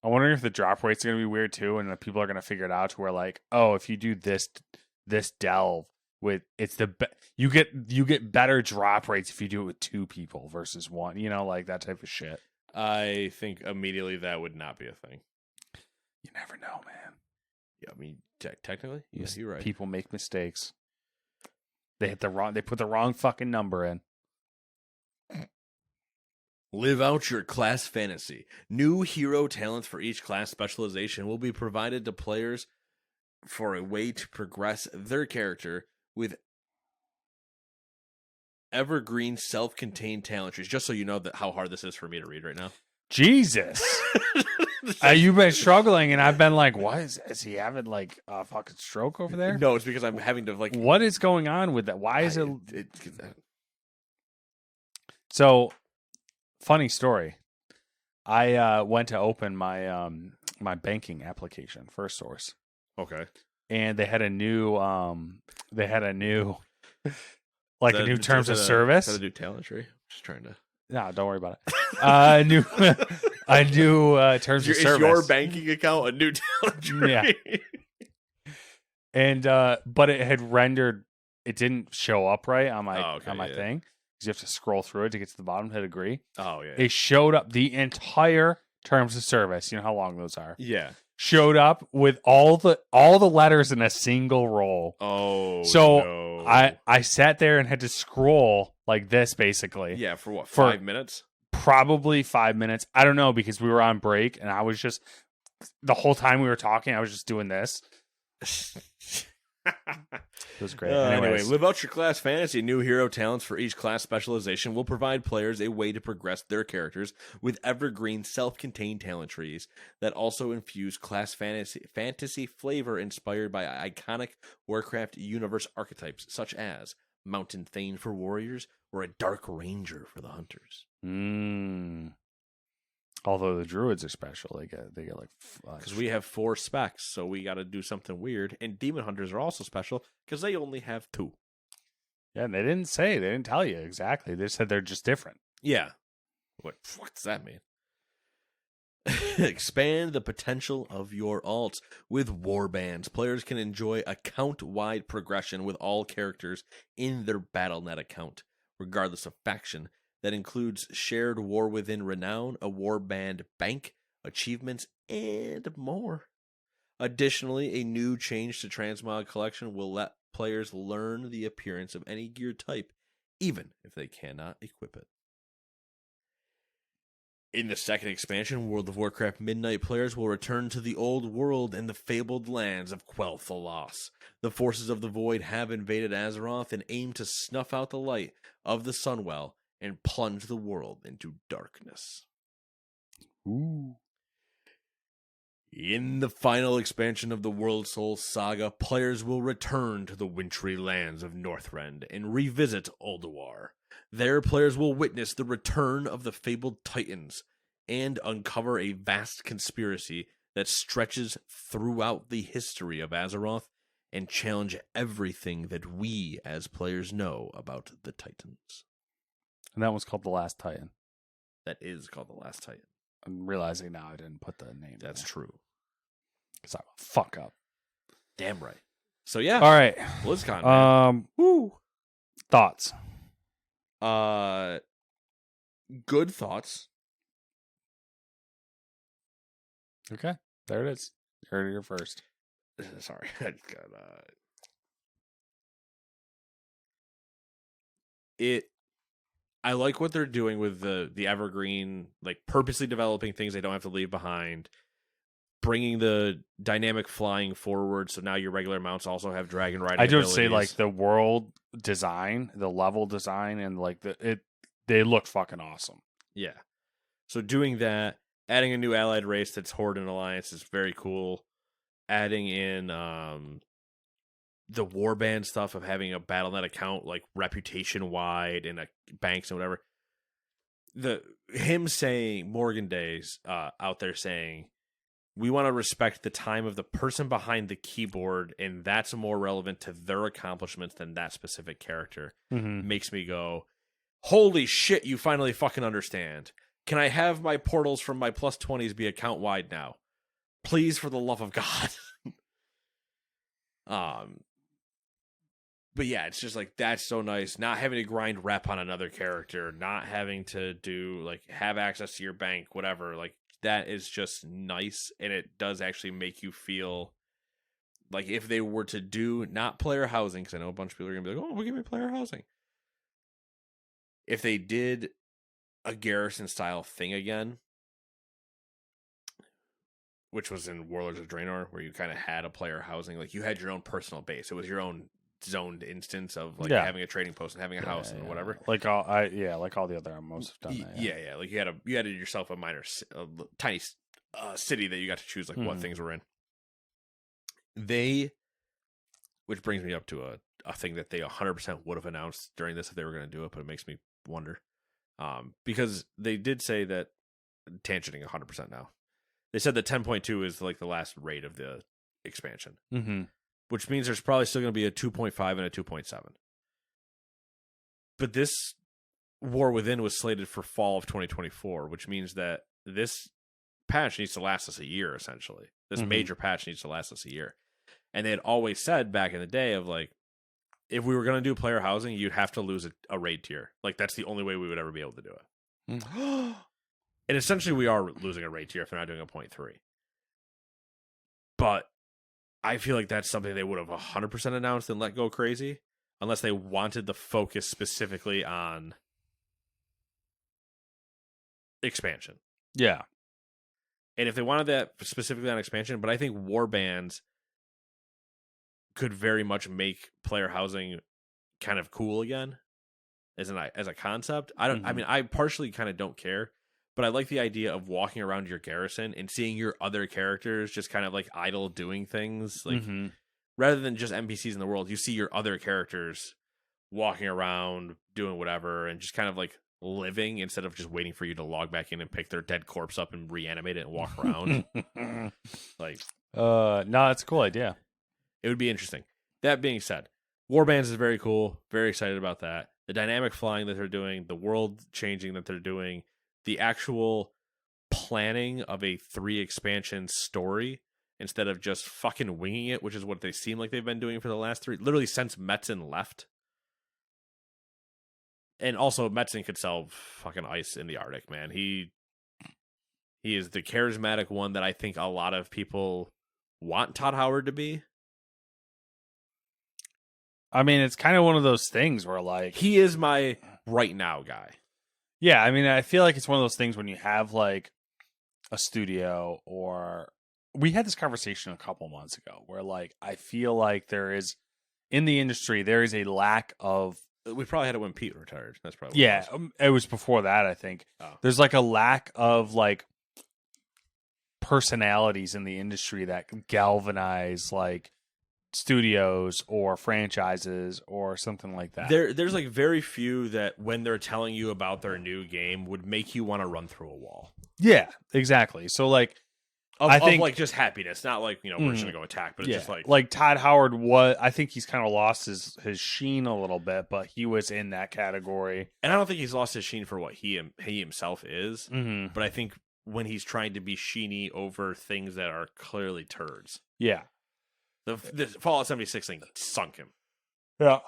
I'm wondering if the drop rates are going to be weird too, and people are going to figure it out to where like, oh, if you do this delve with it's you get better drop rates if you do it with 2 people versus 1, like that type of shit. I think immediately that would not be a thing. You never know, man. Yeah, I mean, technically, yes, you're right. People make mistakes. They put the wrong fucking number in. Live out your class fantasy. New hero talents for each class specialization will be provided to players for a way to progress their character with evergreen self-contained talent trees. Just so you know how hard this is for me to read right now. Jesus. You've been struggling, and I've been like, "What is he having like a fucking stroke over there?" No, it's because I'm having to like. What is going on with that? Why is it? So, funny story. I went to open my my banking application, First Source. Okay. And they had a new like a new terms of service. Got a new talent tree. Just trying to. No, don't worry about it. A new terms of service. Is your banking account a new talent tree? Yeah. And but it had rendered. It didn't show up right on my thing because you have to scroll through it to get to the bottom. Hit agree. Oh yeah. It showed up the entire terms of service. You know how long those are. Yeah. Showed up with all the letters in a single roll. Oh, so no. I sat there and had to scroll like this basically. Yeah, for what? 5 minutes? Probably 5 minutes. I don't know because we were on break and I was just the whole time we were talking, I was just doing this. It was great. Anyway, live out your class fantasy. New hero talents for each class specialization will provide players a way to progress their characters with evergreen self-contained talent trees that also infuse class fantasy flavor inspired by iconic Warcraft universe archetypes such as Mountain Thane for warriors or a Dark Ranger for the hunters. Although the druids are special, they get like because we have 4 specs, so we got to do something weird. And demon hunters are also special because they only have 2. Yeah, and they didn't tell you exactly. They said they're just different. Yeah. What does that mean? Expand the potential of your alts. With warbands, players can enjoy account-wide progression with all characters in their Battle.net account, regardless of faction. That includes shared War Within renown, a warband bank, achievements, and more. Additionally, a new change to Transmog Collection will let players learn the appearance of any gear type, even if they cannot equip it. In the second expansion, World of Warcraft Midnight, players will return to the old world and the fabled lands of Quel'Thalas. The forces of the Void have invaded Azeroth and aim to snuff out the light of the Sunwell and plunge the world into darkness. Ooh. In the final expansion of the World Soul Saga, players will return to the wintry lands of Northrend and revisit Ulduar. There, players will witness the return of the fabled Titans and uncover a vast conspiracy that stretches throughout the history of Azeroth and challenge everything that we as players know about the Titans. And that one's called The Last Titan. That is called The Last Titan. I'm realizing now I didn't put the name. That's true. Because I will fuck up. Damn right. So yeah. All right. BlizzCon. Man. Woo. Thoughts. Good thoughts. Okay. There it is. You heard it here first. Sorry. I just got I like what they're doing with the evergreen, like purposely developing things they don't have to leave behind, bringing the dynamic flying forward. So now your regular mounts also have dragon riding. I just abilities. say like the world design, the level design, and like they look fucking awesome. Yeah. So doing that, adding a new allied race that's Horde and Alliance is very cool. Adding in the warband stuff of having a Battle.net account like reputation wide and banks and whatever. Him saying Morgan Days out there saying we want to respect the time of the person behind the keyboard, and that's more relevant to their accomplishments than that specific character. Makes me go, holy shit, you finally fucking understand. Can I have my portals from my plus 20s be account wide now? Please, for the love of God. But yeah, it's just like, that's so nice. Not having to grind rep on another character, not having to do, like, have access to your bank, whatever. Like, that is just nice. And it does actually make you feel like if they were to do not player housing, because I know a bunch of people are going to be like, oh, give me player housing. If they did a Garrison style thing again, which was in Warlords of Draenor, where you kind of had a player housing, like you had your own personal base. It was your own zoned instance of like having a trading post and having a house and whatever. Like all the other MMOs have done that. Yeah. Like you had yourself a minor, tiny city that you got to choose like what things were in. Which brings me up to a thing that they 100% would have announced during this if they were going to do it, but it makes me wonder. Because they did say that, tangenting 100% now, they said that 10.2 is like the last rate of the expansion. Which means there's probably still going to be a 2.5 and a 2.7. But this War Within was slated for fall of 2024, which means that this patch needs to last us a year, essentially. This major patch needs to last us a year. And they had always said back in the day of like, if we were going to do player housing, you'd have to lose a raid tier. Like, that's the only way we would ever be able to do it. And essentially, we are losing a raid tier if they're not doing a 0.3. But I feel like that's something they would have 100% announced and let go crazy, unless they wanted the focus specifically on expansion. Yeah. And if they wanted that specifically on expansion, but I think warbands could very much make player housing kind of cool again as a concept. I don't. I mean, I partially kind of don't care, but I like the idea of walking around your garrison and seeing your other characters just kind of like idle doing things, like rather than just NPCs in the world. You see your other characters walking around doing whatever and just kind of like living instead of just waiting for you to log back in and pick their dead corpse up and reanimate it and walk around. Like, no, it's a cool idea. It would be interesting. That being said, warbands is very cool. Very excited about that. The dynamic flying that they're doing, the world changing that they're doing, the actual planning of a 3 expansion story instead of just fucking winging it, which is what they seem like they've been doing for the last 3, literally since Metzen left. And also, Metzen could sell fucking ice in the Arctic, man. He is the charismatic one that I think a lot of people want Todd Howard to be. I mean, it's kind of one of those things where, like... He is my right now guy. Yeah, I mean, I feel like it's one of those things when you have, like, a studio or... We had this conversation a couple months ago where, like, I feel like there is... In the industry, there is a lack of... We probably had it when Pete retired. That's probably what it was. It was before that, I think. Oh. There's, like, a lack of, like, personalities in the industry that galvanize, like, studios or franchises or something like that. There's like very few that when they're telling you about their new game would make you want to run through a wall. Yeah, exactly. So like I think like just happiness, not like, we're just gonna go attack, but it's just like Todd Howard I think he's kind of lost his sheen a little bit, but he was in that category. And I don't think he's lost his sheen for what he himself is, but I think when he's trying to be sheeny over things that are clearly turds. Yeah. The Fallout 76 thing sunk him. Yeah.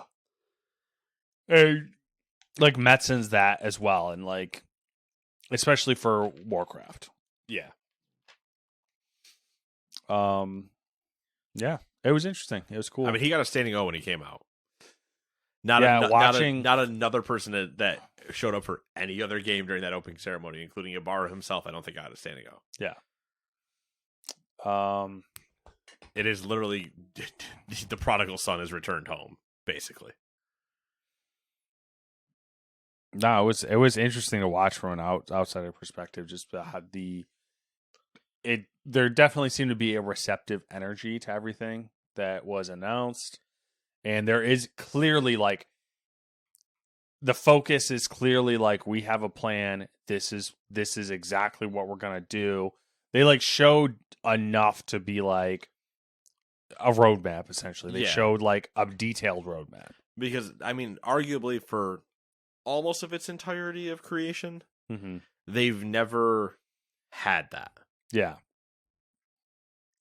Like Metzen's that as well, and like especially for Warcraft. Yeah. Yeah. It was interesting. It was cool. I mean, he got a standing O when he came out. Not another person that showed up for any other game during that opening ceremony, including Ibarra himself. I don't think got a standing O. Yeah. It is literally the prodigal son has returned home, basically. No, it was interesting to watch from an outsider perspective. Just how there definitely seemed to be a receptive energy to everything that was announced, and there is clearly like the focus is clearly like we have a plan. This is exactly what we're gonna do. They like showed enough to be like a roadmap, essentially. They showed like a detailed roadmap. Because, I mean, arguably for almost of its entirety of creation, they've never had that. Yeah.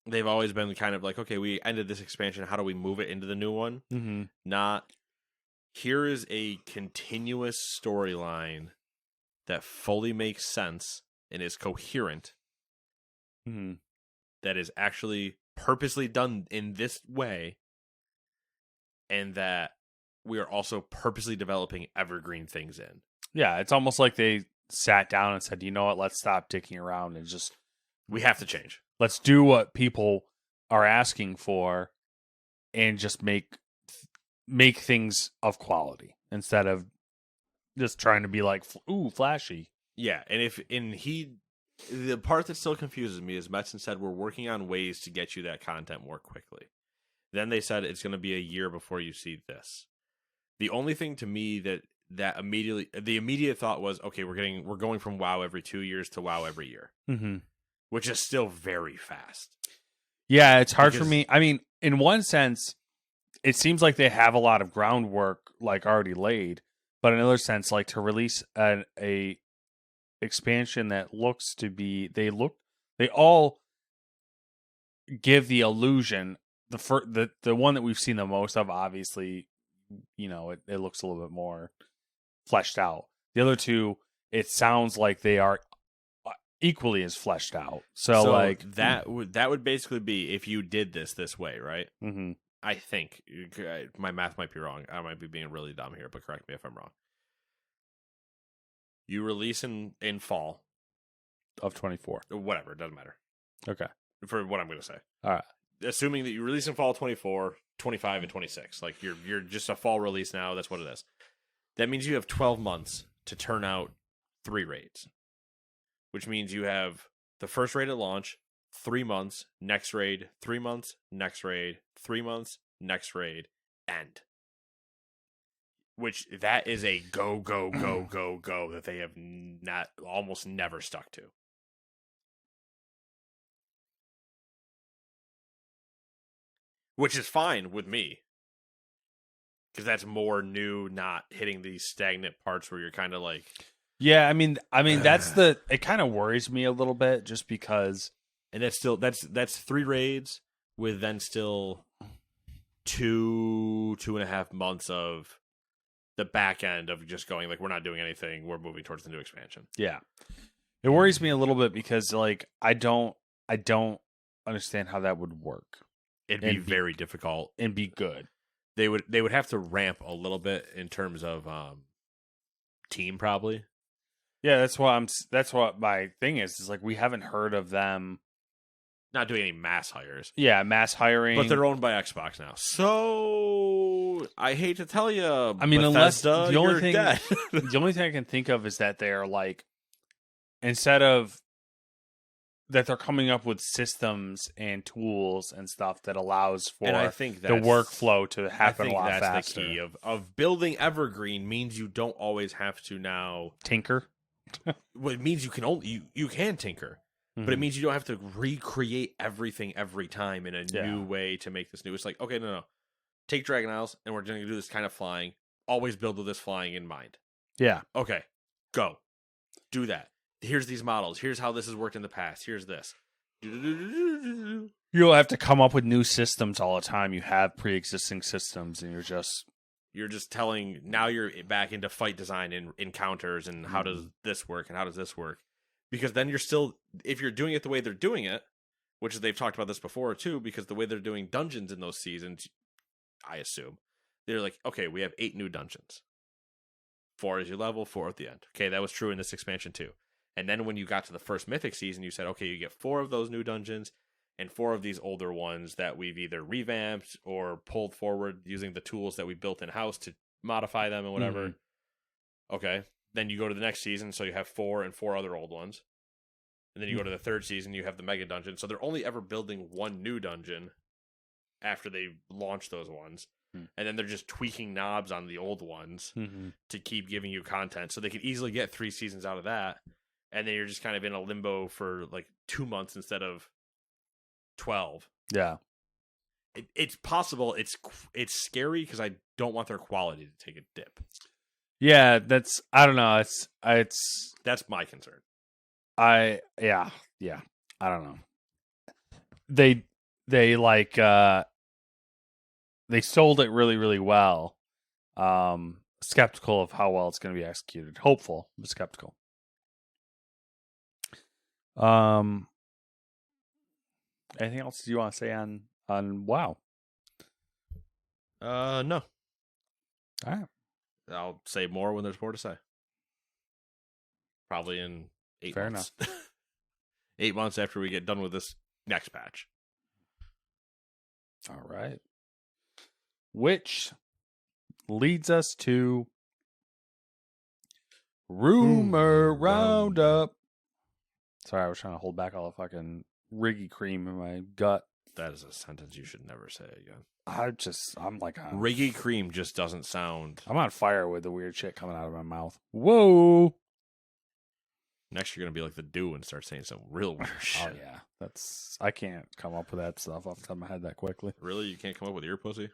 They've always been kind of like, okay, we ended this expansion. How do we move it into the new one? Not, here is a continuous storyline that fully makes sense and is coherent. That is actually purposely done in this way, and that we are also purposely developing evergreen things in. Yeah, it's almost like they sat down and said, you know what, let's stop dicking around and just... We have to change. Let's do what people are asking for and just make things of quality instead of just trying to be like, ooh, flashy. Yeah, the part that still confuses me is Metzen said we're working on ways to get you that content more quickly. Then they said it's going to be a year before you see this. The only thing to me that immediately the immediate thought was, okay, we're going from WoW every 2 years to WoW every year, which is still very fast. Yeah, it's hard for me. I mean, in one sense, it seems like they have a lot of groundwork like already laid, but in another sense, like to release a expansion that looks to be they all give the illusion the one that we've seen the most of, obviously, it looks a little bit more fleshed out. The other two, it sounds like they are equally as fleshed out. So like that would basically be if you did this way, right? I think my math might be wrong. I might be being really dumb here, but correct me if I'm wrong. You release in fall of 24. Whatever, it doesn't matter. Okay. For what I'm going to say. All right. Assuming that you release in fall 24, 25, and 26. Like you're just a fall release now. That's what it is. That means you have 12 months to turn out 3 raids. Which means you have the first raid at launch, 3 months, next raid, 3 months, next raid, 3 months, next raid, end. Which that is a go that they have almost never stuck to. Which is fine with me. Because that's more new, not hitting these stagnant parts where you're kind of like... Yeah, I mean, it kind of worries me a little bit just because, and that's 3 raids with then still 2.5 months of the back end of just going like we're not doing anything, we're moving towards the new expansion. Yeah, it worries me a little bit because like I don't understand how that would work. It'd be very difficult and be good. They would have to ramp a little bit in terms of team probably. Yeah, that's what my thing is like we haven't heard of them not doing any mass hires. Yeah, mass hiring. But they're owned by Xbox now. So I hate to tell you, I mean, Bethesda, unless the only thing dead. the only thing I can think of is that they're like instead of that they're coming up with systems and tools and stuff that allows for and I think the workflow to happen a lot faster. That's the key of building Evergreen means you don't always have to now tinker. Well, it means you can tinker, but it means you don't have to recreate everything every time in a new way to make this new. It's like, okay, no. Take Dragon Isles, and we're going to do this kind of flying. Always build with this flying in mind. Yeah. Okay, go. Do that. Here's these models. Here's how this has worked in the past. Here's this. You don't have to come up with new systems all the time. You have pre-existing systems, and you're just telling, now you're back into fight design and encounters and how does this work and how does this work? Because then you're still, if you're doing it the way they're doing it, which they've talked about this before too, because the way they're doing dungeons in those seasons, I assume, they're like, okay, we have 8 new dungeons. 4 as you level, 4 at the end. Okay, that was true in this expansion too. And then when you got to the first Mythic season, you said, okay, you get 4 of those new dungeons and 4 of these older ones that we've either revamped or pulled forward using the tools that we built in-house to modify them and whatever. Okay. Then you go to the next season, so you have 4 and 4 other old ones. And then you go to the third season, you have the Mega Dungeon. So they're only ever building 1 new dungeon after they launch those ones. And then they're just tweaking knobs on the old ones to keep giving you content. So they could easily get 3 seasons out of that. And then you're just kind of in a limbo for like 2 months instead of 12. Yeah. It's possible. It's scary because I don't want their quality to take a dip. Yeah, I don't know. It's that's my concern. I don't know. They like they sold it really, really well. Skeptical of how well it's going to be executed. Hopeful, but skeptical. Anything else you want to say on WoW? No. All right. I'll say more when there's more to say. Probably in 8 Fair months. Enough. 8 months after we get done with this next patch. All right. Which leads us to Rumor Roundup. Sorry, I was trying to hold back all the fucking Riggy cream in my gut. That is a sentence you should never say again. I'm like Riggy cream just doesn't sound. I'm on fire with the weird shit coming out of my mouth. Whoa. Next, you're gonna be like the Dew and start saying some real weird shit. Oh yeah, I can't come up with that stuff off the top of my head that quickly. Really, you can't come up with ear pussy?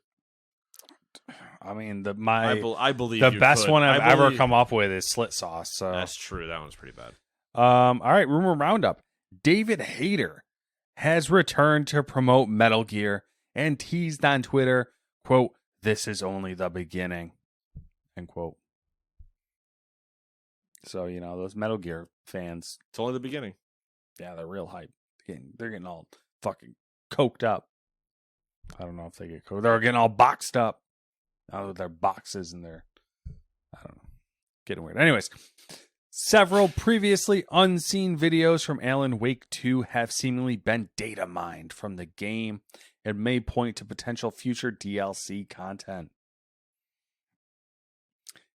I mean, I believe the best one I've ever come up with is slit sauce. So that's true. That one's pretty bad. All right, Rumor Roundup. David Hayter has returned to promote Metal Gear and teased on Twitter, quote, "This is only the beginning," end quote. So, those Metal Gear fans. It's only the beginning. Yeah, they're real hype. They're getting all fucking coked up. I don't know if they get coked. They're getting all boxed up. Out of their boxes and their, I don't know, getting weird. Anyways, several previously unseen videos from Alan Wake 2 have seemingly been data mined from the game and may point to potential future DLC content.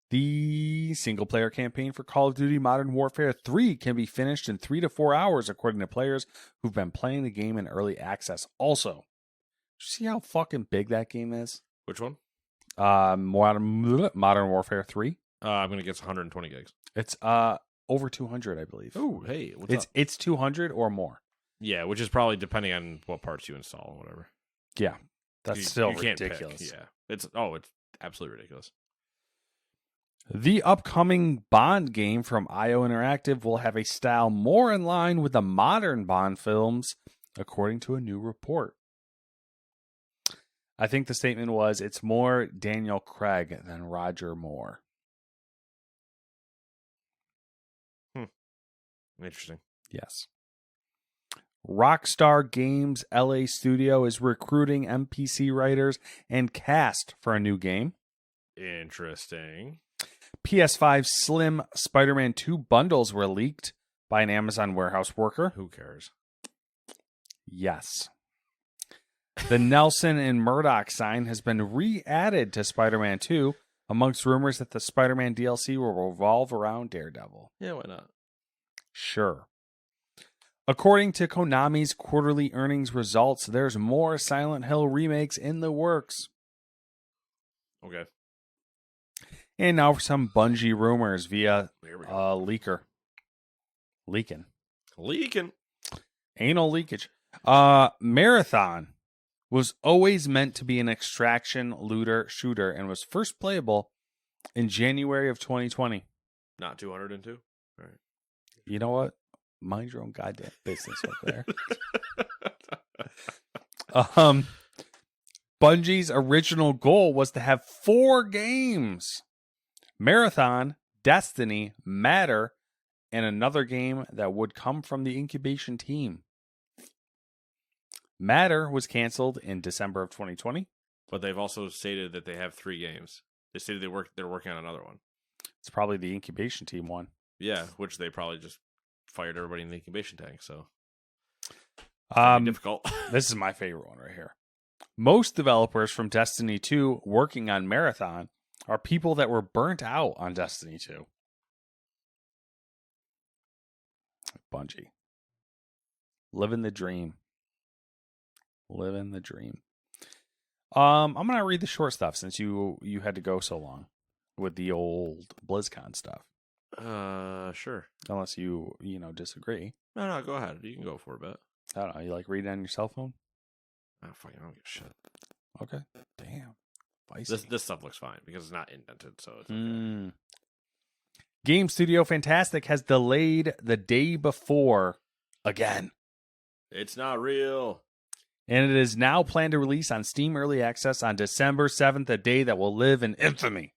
The single-player campaign for Call of Duty Modern Warfare 3 can be finished in 3 to 4 hours, according to players who've been playing the game in early access. Also, see how fucking big that game is? Which one? Modern Warfare 3. I'm gonna guess 120 gigs. It's over 200, I believe. Oh, hey, it's 200 or more. Yeah, which is probably depending on what parts you install or whatever. Yeah, that's still you can't ridiculous. pick. Yeah, it's absolutely ridiculous. The upcoming Bond game from IO Interactive will have a style more in line with the modern Bond films, according to a new report. I think the statement was, it's more Daniel Craig than Roger Moore. Interesting. Yes. Rockstar Games LA Studio is recruiting NPC writers and cast for a new game. Interesting. PS5 Slim Spider-Man 2 bundles were leaked by an Amazon warehouse worker. Who cares? Yes. The Nelson and Murdoch sign has been re-added to Spider-Man 2, amongst rumors that the Spider-Man DLC will revolve around Daredevil. Yeah, why not? Sure. According to Konami's quarterly earnings results, there's more Silent Hill remakes in the works. Okay. And now for some Bungie rumors via Here we go. Leaking. Anal leakage. Marathon was always meant to be an extraction looter shooter and was first playable in January of 2020. Not 202? All right. You know what? Mind your own goddamn business over there. Bungie's original goal was to have 4 games. Marathon, Destiny, Matter, and another game that would come from the incubation team. Matter was canceled in December of 2020. But they've also stated that they have 3 games. They stated they're working on another one. It's probably the incubation team one. Yeah, which they probably just fired everybody in the incubation tank, so difficult. This is my favorite one right here. Most developers from Destiny 2 working on Marathon are people that were burnt out on Destiny 2. Bungie. Living the dream. Living the dream. I'm going to read the short stuff since you had to go so long with the old BlizzCon stuff. Sure. Unless you disagree. No, go ahead. You can go for a bit. I don't know. You like reading on your cell phone? Oh, fuck, I don't give a shit. Okay. Damn. Feisty. This stuff looks fine because it's not indented, so it's okay. Game Studio Fantastic has delayed the day before again. It's not real. And it is now planned to release on Steam Early Access on December 7th, a day that will live in infamy.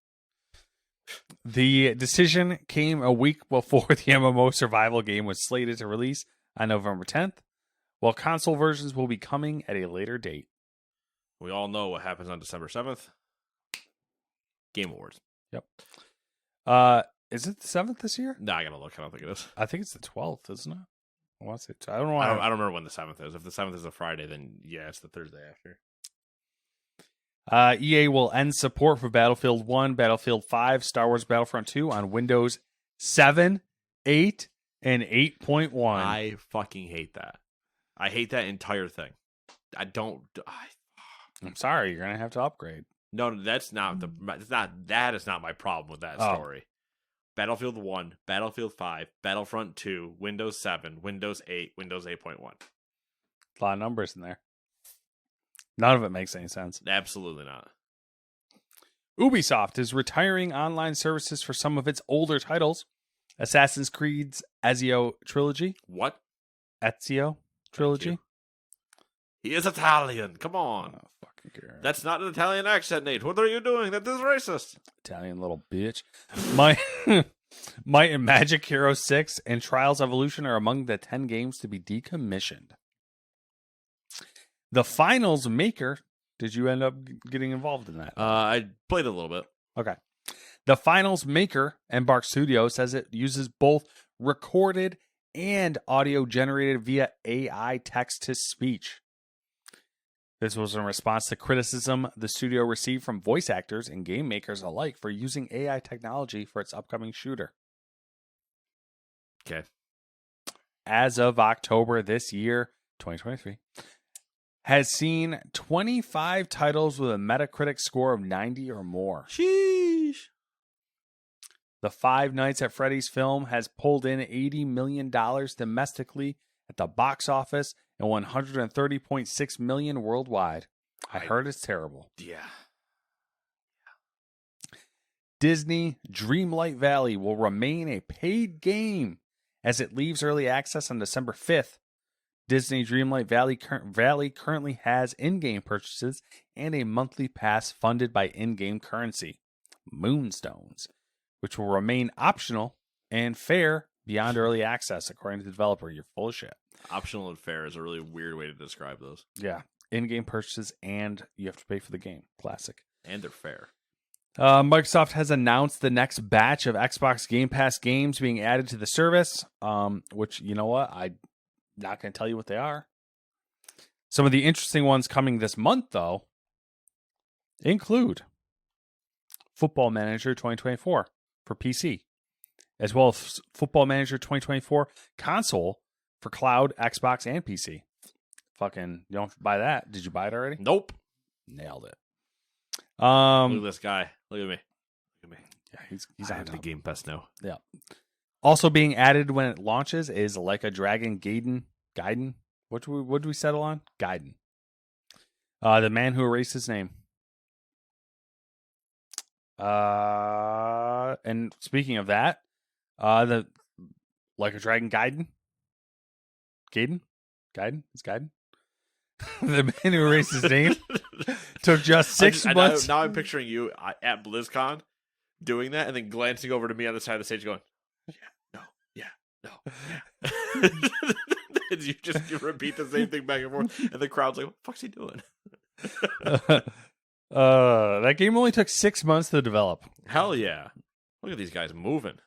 The decision came a week before the MMO survival game was slated to release on November 10th, while console versions will be coming at a later date. We all know what happens on December 7th. Game Awards. Yep. Is it the 7th this year? No, I gotta look. I don't think it is. I think it's the 12th, isn't it? I don't know. I don't remember when the 7th is. If the 7th is a Friday, then yeah, it's the Thursday after. EA will end support for Battlefield 1, Battlefield 5, Star Wars Battlefront 2 on Windows 7, 8, and 8.1. I fucking hate that. I hate that entire thing. I'm sorry, you're gonna have to upgrade. No, that is not my problem with that story. Battlefield 1, Battlefield 5, Battlefront 2, Windows 7, Windows 8, Windows 8.1. A lot of numbers in there. None of it makes any sense. Absolutely not. Ubisoft is retiring online services for some of its older titles. Assassin's Creed's Ezio Trilogy. What? Ezio Trilogy? He is Italian. Come on. Oh, fucking care. That's not an Italian accent, Nate. What are you doing? That is racist. Italian little bitch. Might and Magic Hero 6 and Trials Evolution are among the 10 games to be decommissioned. The Finals Maker, did you end up getting involved in that? I played a little bit. Okay. The Finals Maker, Embark Studio, says it uses both recorded and audio generated via AI text-to-speech. This was in response to criticism the studio received from voice actors and game makers alike for using AI technology for its upcoming shooter. Okay. As of October this year, 2023, has seen 25 titles with a Metacritic score of 90 or more. Sheesh. The Five Nights at Freddy's film has pulled in $80 million domestically at the box office and $130.6 million worldwide. I heard it's terrible. Yeah. Disney Dreamlight Valley will remain a paid game as it leaves early access on December 5th. Disney Dreamlight Valley currently has in-game purchases and a monthly pass funded by in-game currency, Moonstones, which will remain optional and fair beyond early access, according to the developer. You're full of shit. Optional and fair is a really weird way to describe those. Yeah. In-game purchases and you have to pay for the game. Classic. And they're fair. Microsoft has announced the next batch of Xbox Game Pass games being added to the service, which, you know what? I'm not going to tell you what they are. Some of the interesting ones coming this month, though, include Football Manager 2024 for PC, as well as Football Manager 2024 console for cloud, Xbox, and PC. Fucking, you don't buy that. Did you buy it already? Nope. Nailed it. Look at this guy. Look at me. Look at me. Yeah, he's I on have the top. Game Pass now. Yeah. Also being added when it launches is Like a Dragon Gaiden. What do we settle on? Gaiden. The man who erased his name. And speaking of that, the Like a Dragon Gaiden. It's Gaiden. The man who erased his name took just 6 months. Now I'm picturing you at BlizzCon doing that and then glancing over to me on the side of the stage going, yeah, no. You repeat the same thing back and forth, and the crowd's like, what the fuck's he doing? That game only took 6 months to develop. Hell yeah. Look at these guys moving.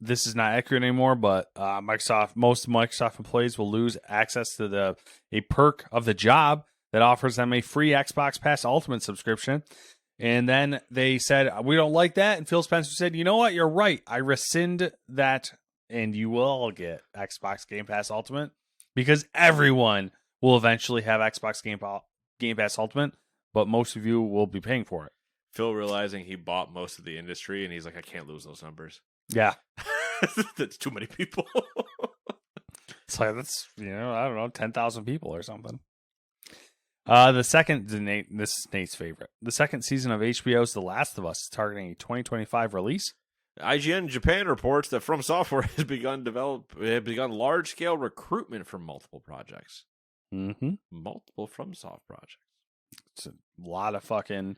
This is not accurate anymore, but most Microsoft employees will lose access to a perk of the job that offers them a free Xbox Pass Ultimate subscription. And then they said, we don't like that. And Phil Spencer said, you know what? You're right. I rescind that, and you will all get Xbox Game Pass Ultimate because everyone will eventually have Xbox Game Pass Ultimate, but most of you will be paying for it. Phil realizing he bought most of the industry, and he's like, I can't lose those numbers. Yeah. That's too many people. It's like, that's, I don't know, 10,000 people or something. This is Nate's favorite. The second season of HBO's The Last of Us is targeting a 2025 release. IGN Japan reports that From Software has begun large-scale recruitment for multiple projects. Mm-hmm. Multiple FromSoft projects. It's a lot of fucking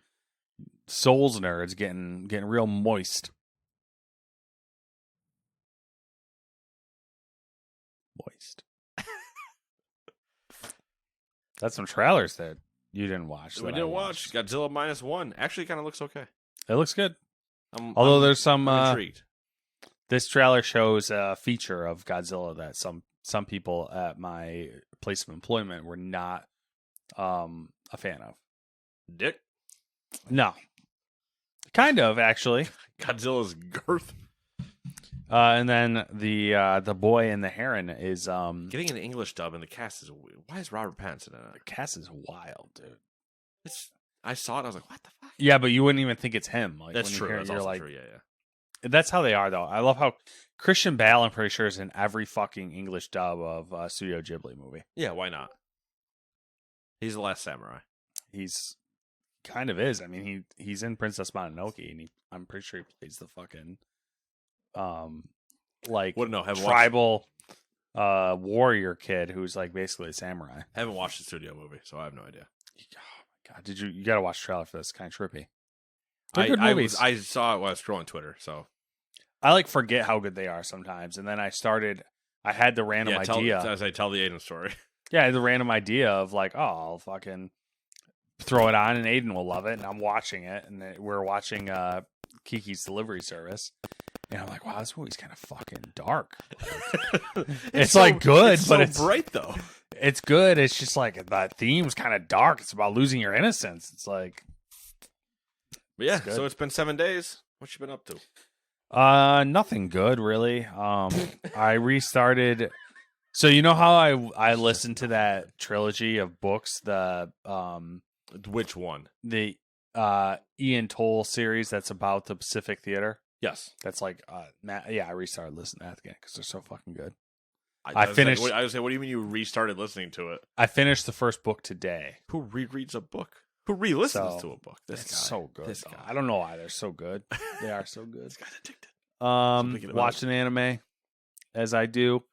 Souls nerds getting real moist. That's some trailers that you didn't watch. We didn't watch Godzilla -1. Actually, kind of looks okay. It looks good. Although there's some I'm intrigued. This trailer shows a feature of Godzilla that some people at my place of employment were not a fan of. Dick? No. Kind of, actually. Godzilla's girth. And then the boy and the heron is getting an English dub, and the cast is weird. Why is Robert Pattinson in it? The cast is wild, dude. I saw it. I was like, what the fuck? Yeah, but you wouldn't even think it's him. Like, that's when true. You hear That's it, you're also like, true. Yeah. That's how they are, though. I love how Christian Bale, I'm pretty sure, is in every fucking English dub of Studio Ghibli movie. Yeah, why not? He's the last samurai. He's kind of is. I mean, he's in Princess Mononoke, and I'm pretty sure he plays the fucking tribal warrior kid who's like basically a samurai. I haven't watched the studio movie, so I have no idea. Oh my god, you gotta watch the trailer for this. It's kind of trippy. They're good movies. I saw it while I was scrolling Twitter, so I forget how good they are sometimes, and then I had the random idea. As I tell the Aiden story. Yeah, I had the random idea of like, oh, I'll fucking throw it on and Aiden will love it, and I'm watching it, and we're watching Kiki's Delivery Service, and I'm like, wow, this movie's kind of fucking dark. It's like good, but it's bright though. It's good. It's just like the theme's kind of dark. It's about losing your innocence. It's like, but yeah. So it's been 7 days. What you been up to? Nothing good really. I restarted. So you know how I listened to that trilogy of books, which one? The Ian Toll series that's about the Pacific Theater. Yes, that's like I restarted listening to that again because they're so fucking good. I finished. I was saying, what do you mean you restarted listening to it? I finished the first book today. Who rereads a book? Who re-listens So, to a book? This It's guy. so good. This though. guy. I don't know why they're so good. They are so good. This guy's addicted. Speaking of Watched an anime, as I do.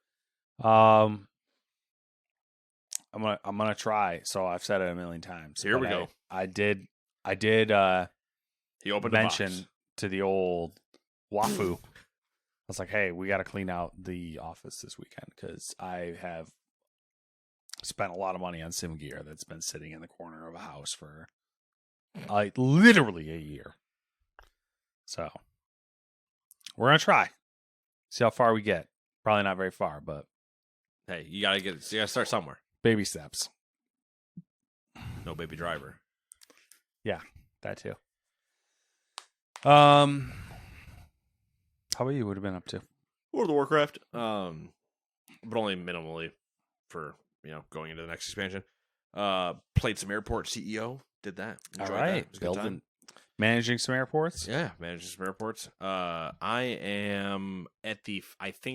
I'm gonna try. So I've said it a million times. Here we but go. I did He opened mention the box. to the old wafu. I was like, hey, we got to clean out the office this weekend because I have spent a lot of money on sim gear that's been sitting in the corner of a house for like literally a year. So we're gonna try. See how far we get. Probably not very far, but Hey, you gotta start somewhere. baby steps. No baby driver. That too. How about you? What have you been up to? World of Warcraft. But only minimally for going into the next expansion. Played some airport CEO. Did that. Enjoyed that. It was a good time. Managing some airports. Yeah, managing some airports. I am at the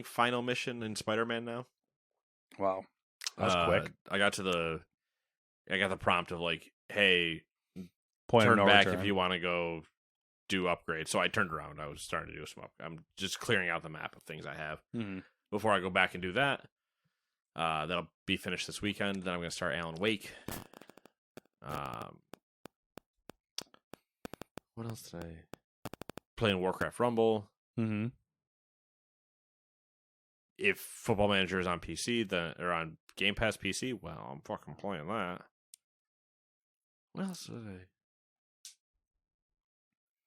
final mission in Spider-Man now. Wow, that's quick. I got the prompt of like, hey, Point of turn no back return. if you want to go do upgrades. So I turned around. I was starting to do some I'm just clearing out the map of things I have before I go back and do that. That'll be finished this weekend. Then I'm going to start Alan Wake. What else did I... Playing Warcraft Rumble. Mm-hmm. If Football Manager is on PC, or on Game Pass PC, well, I'm fucking playing that. What else did I...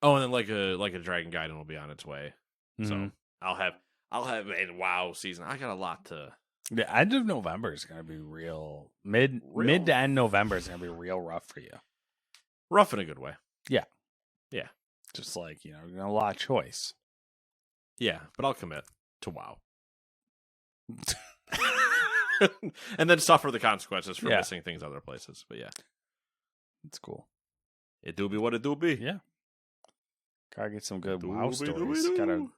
Oh, and then like a Dragon Gaiden will be on its way. Mm-hmm. So I'll have a WoW season. I got a lot to... The end of November is going to be real. Mid to end November is going to be real rough for you. Rough in a good way. Yeah. Just like, a lot of choice. Yeah, but I'll commit to WoW. And then suffer the consequences for missing things other places. But yeah. It's cool. It do be what it do be. Yeah. Gotta get some good Do WoW be, stories. do be, do.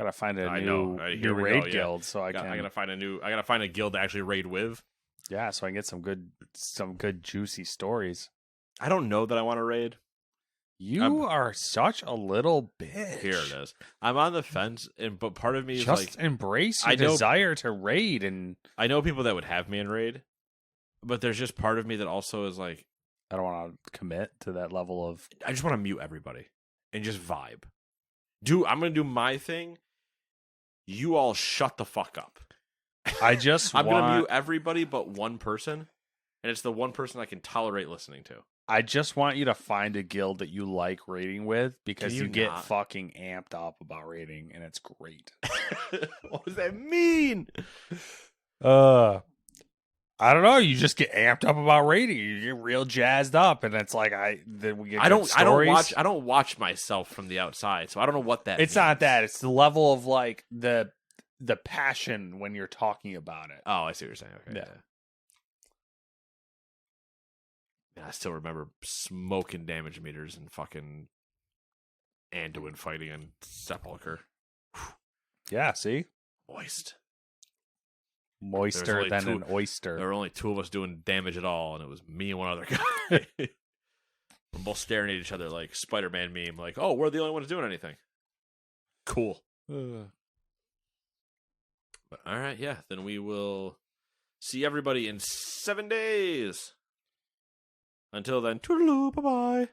Gotta find a I new, know. new Here we raid go, yeah. guild so I gotta find a guild to actually raid with. Yeah, so I can get some good juicy stories. I don't know that I want to raid. You are such a little bitch. Here it is. I'm on the fence, but part of me is just like, embrace your desire to raid. And I know people that would have me in raid, but there's just part of me that also is like, I don't want to commit to that level of. I just want to mute everybody and just vibe. I'm gonna do my thing. You all shut the fuck up. I just I'm gonna mute everybody but one person, and it's the one person I can tolerate listening to. I just want you to find a guild that you like raiding with because you get not? fucking amped up about raiding, and it's great. What does that mean? I don't know. You just get amped up about raiding. You get real jazzed up, and it's like I don't watch myself from the outside, so I don't know what that means. It's not that. It's the level of like the passion when you're talking about it. Oh, I see what you're saying. Okay. Yeah. I still remember smoking damage meters and fucking Anduin fighting in Sepulchre. Yeah, see? Moister than an oyster. There were only two of us doing damage at all, and it was me and one other guy. We're both staring at each other like Spider-Man meme, like, oh, we're the only ones doing anything. Cool. But all right, yeah, then we will see everybody in 7 days. Until then, toodaloo, bye-bye.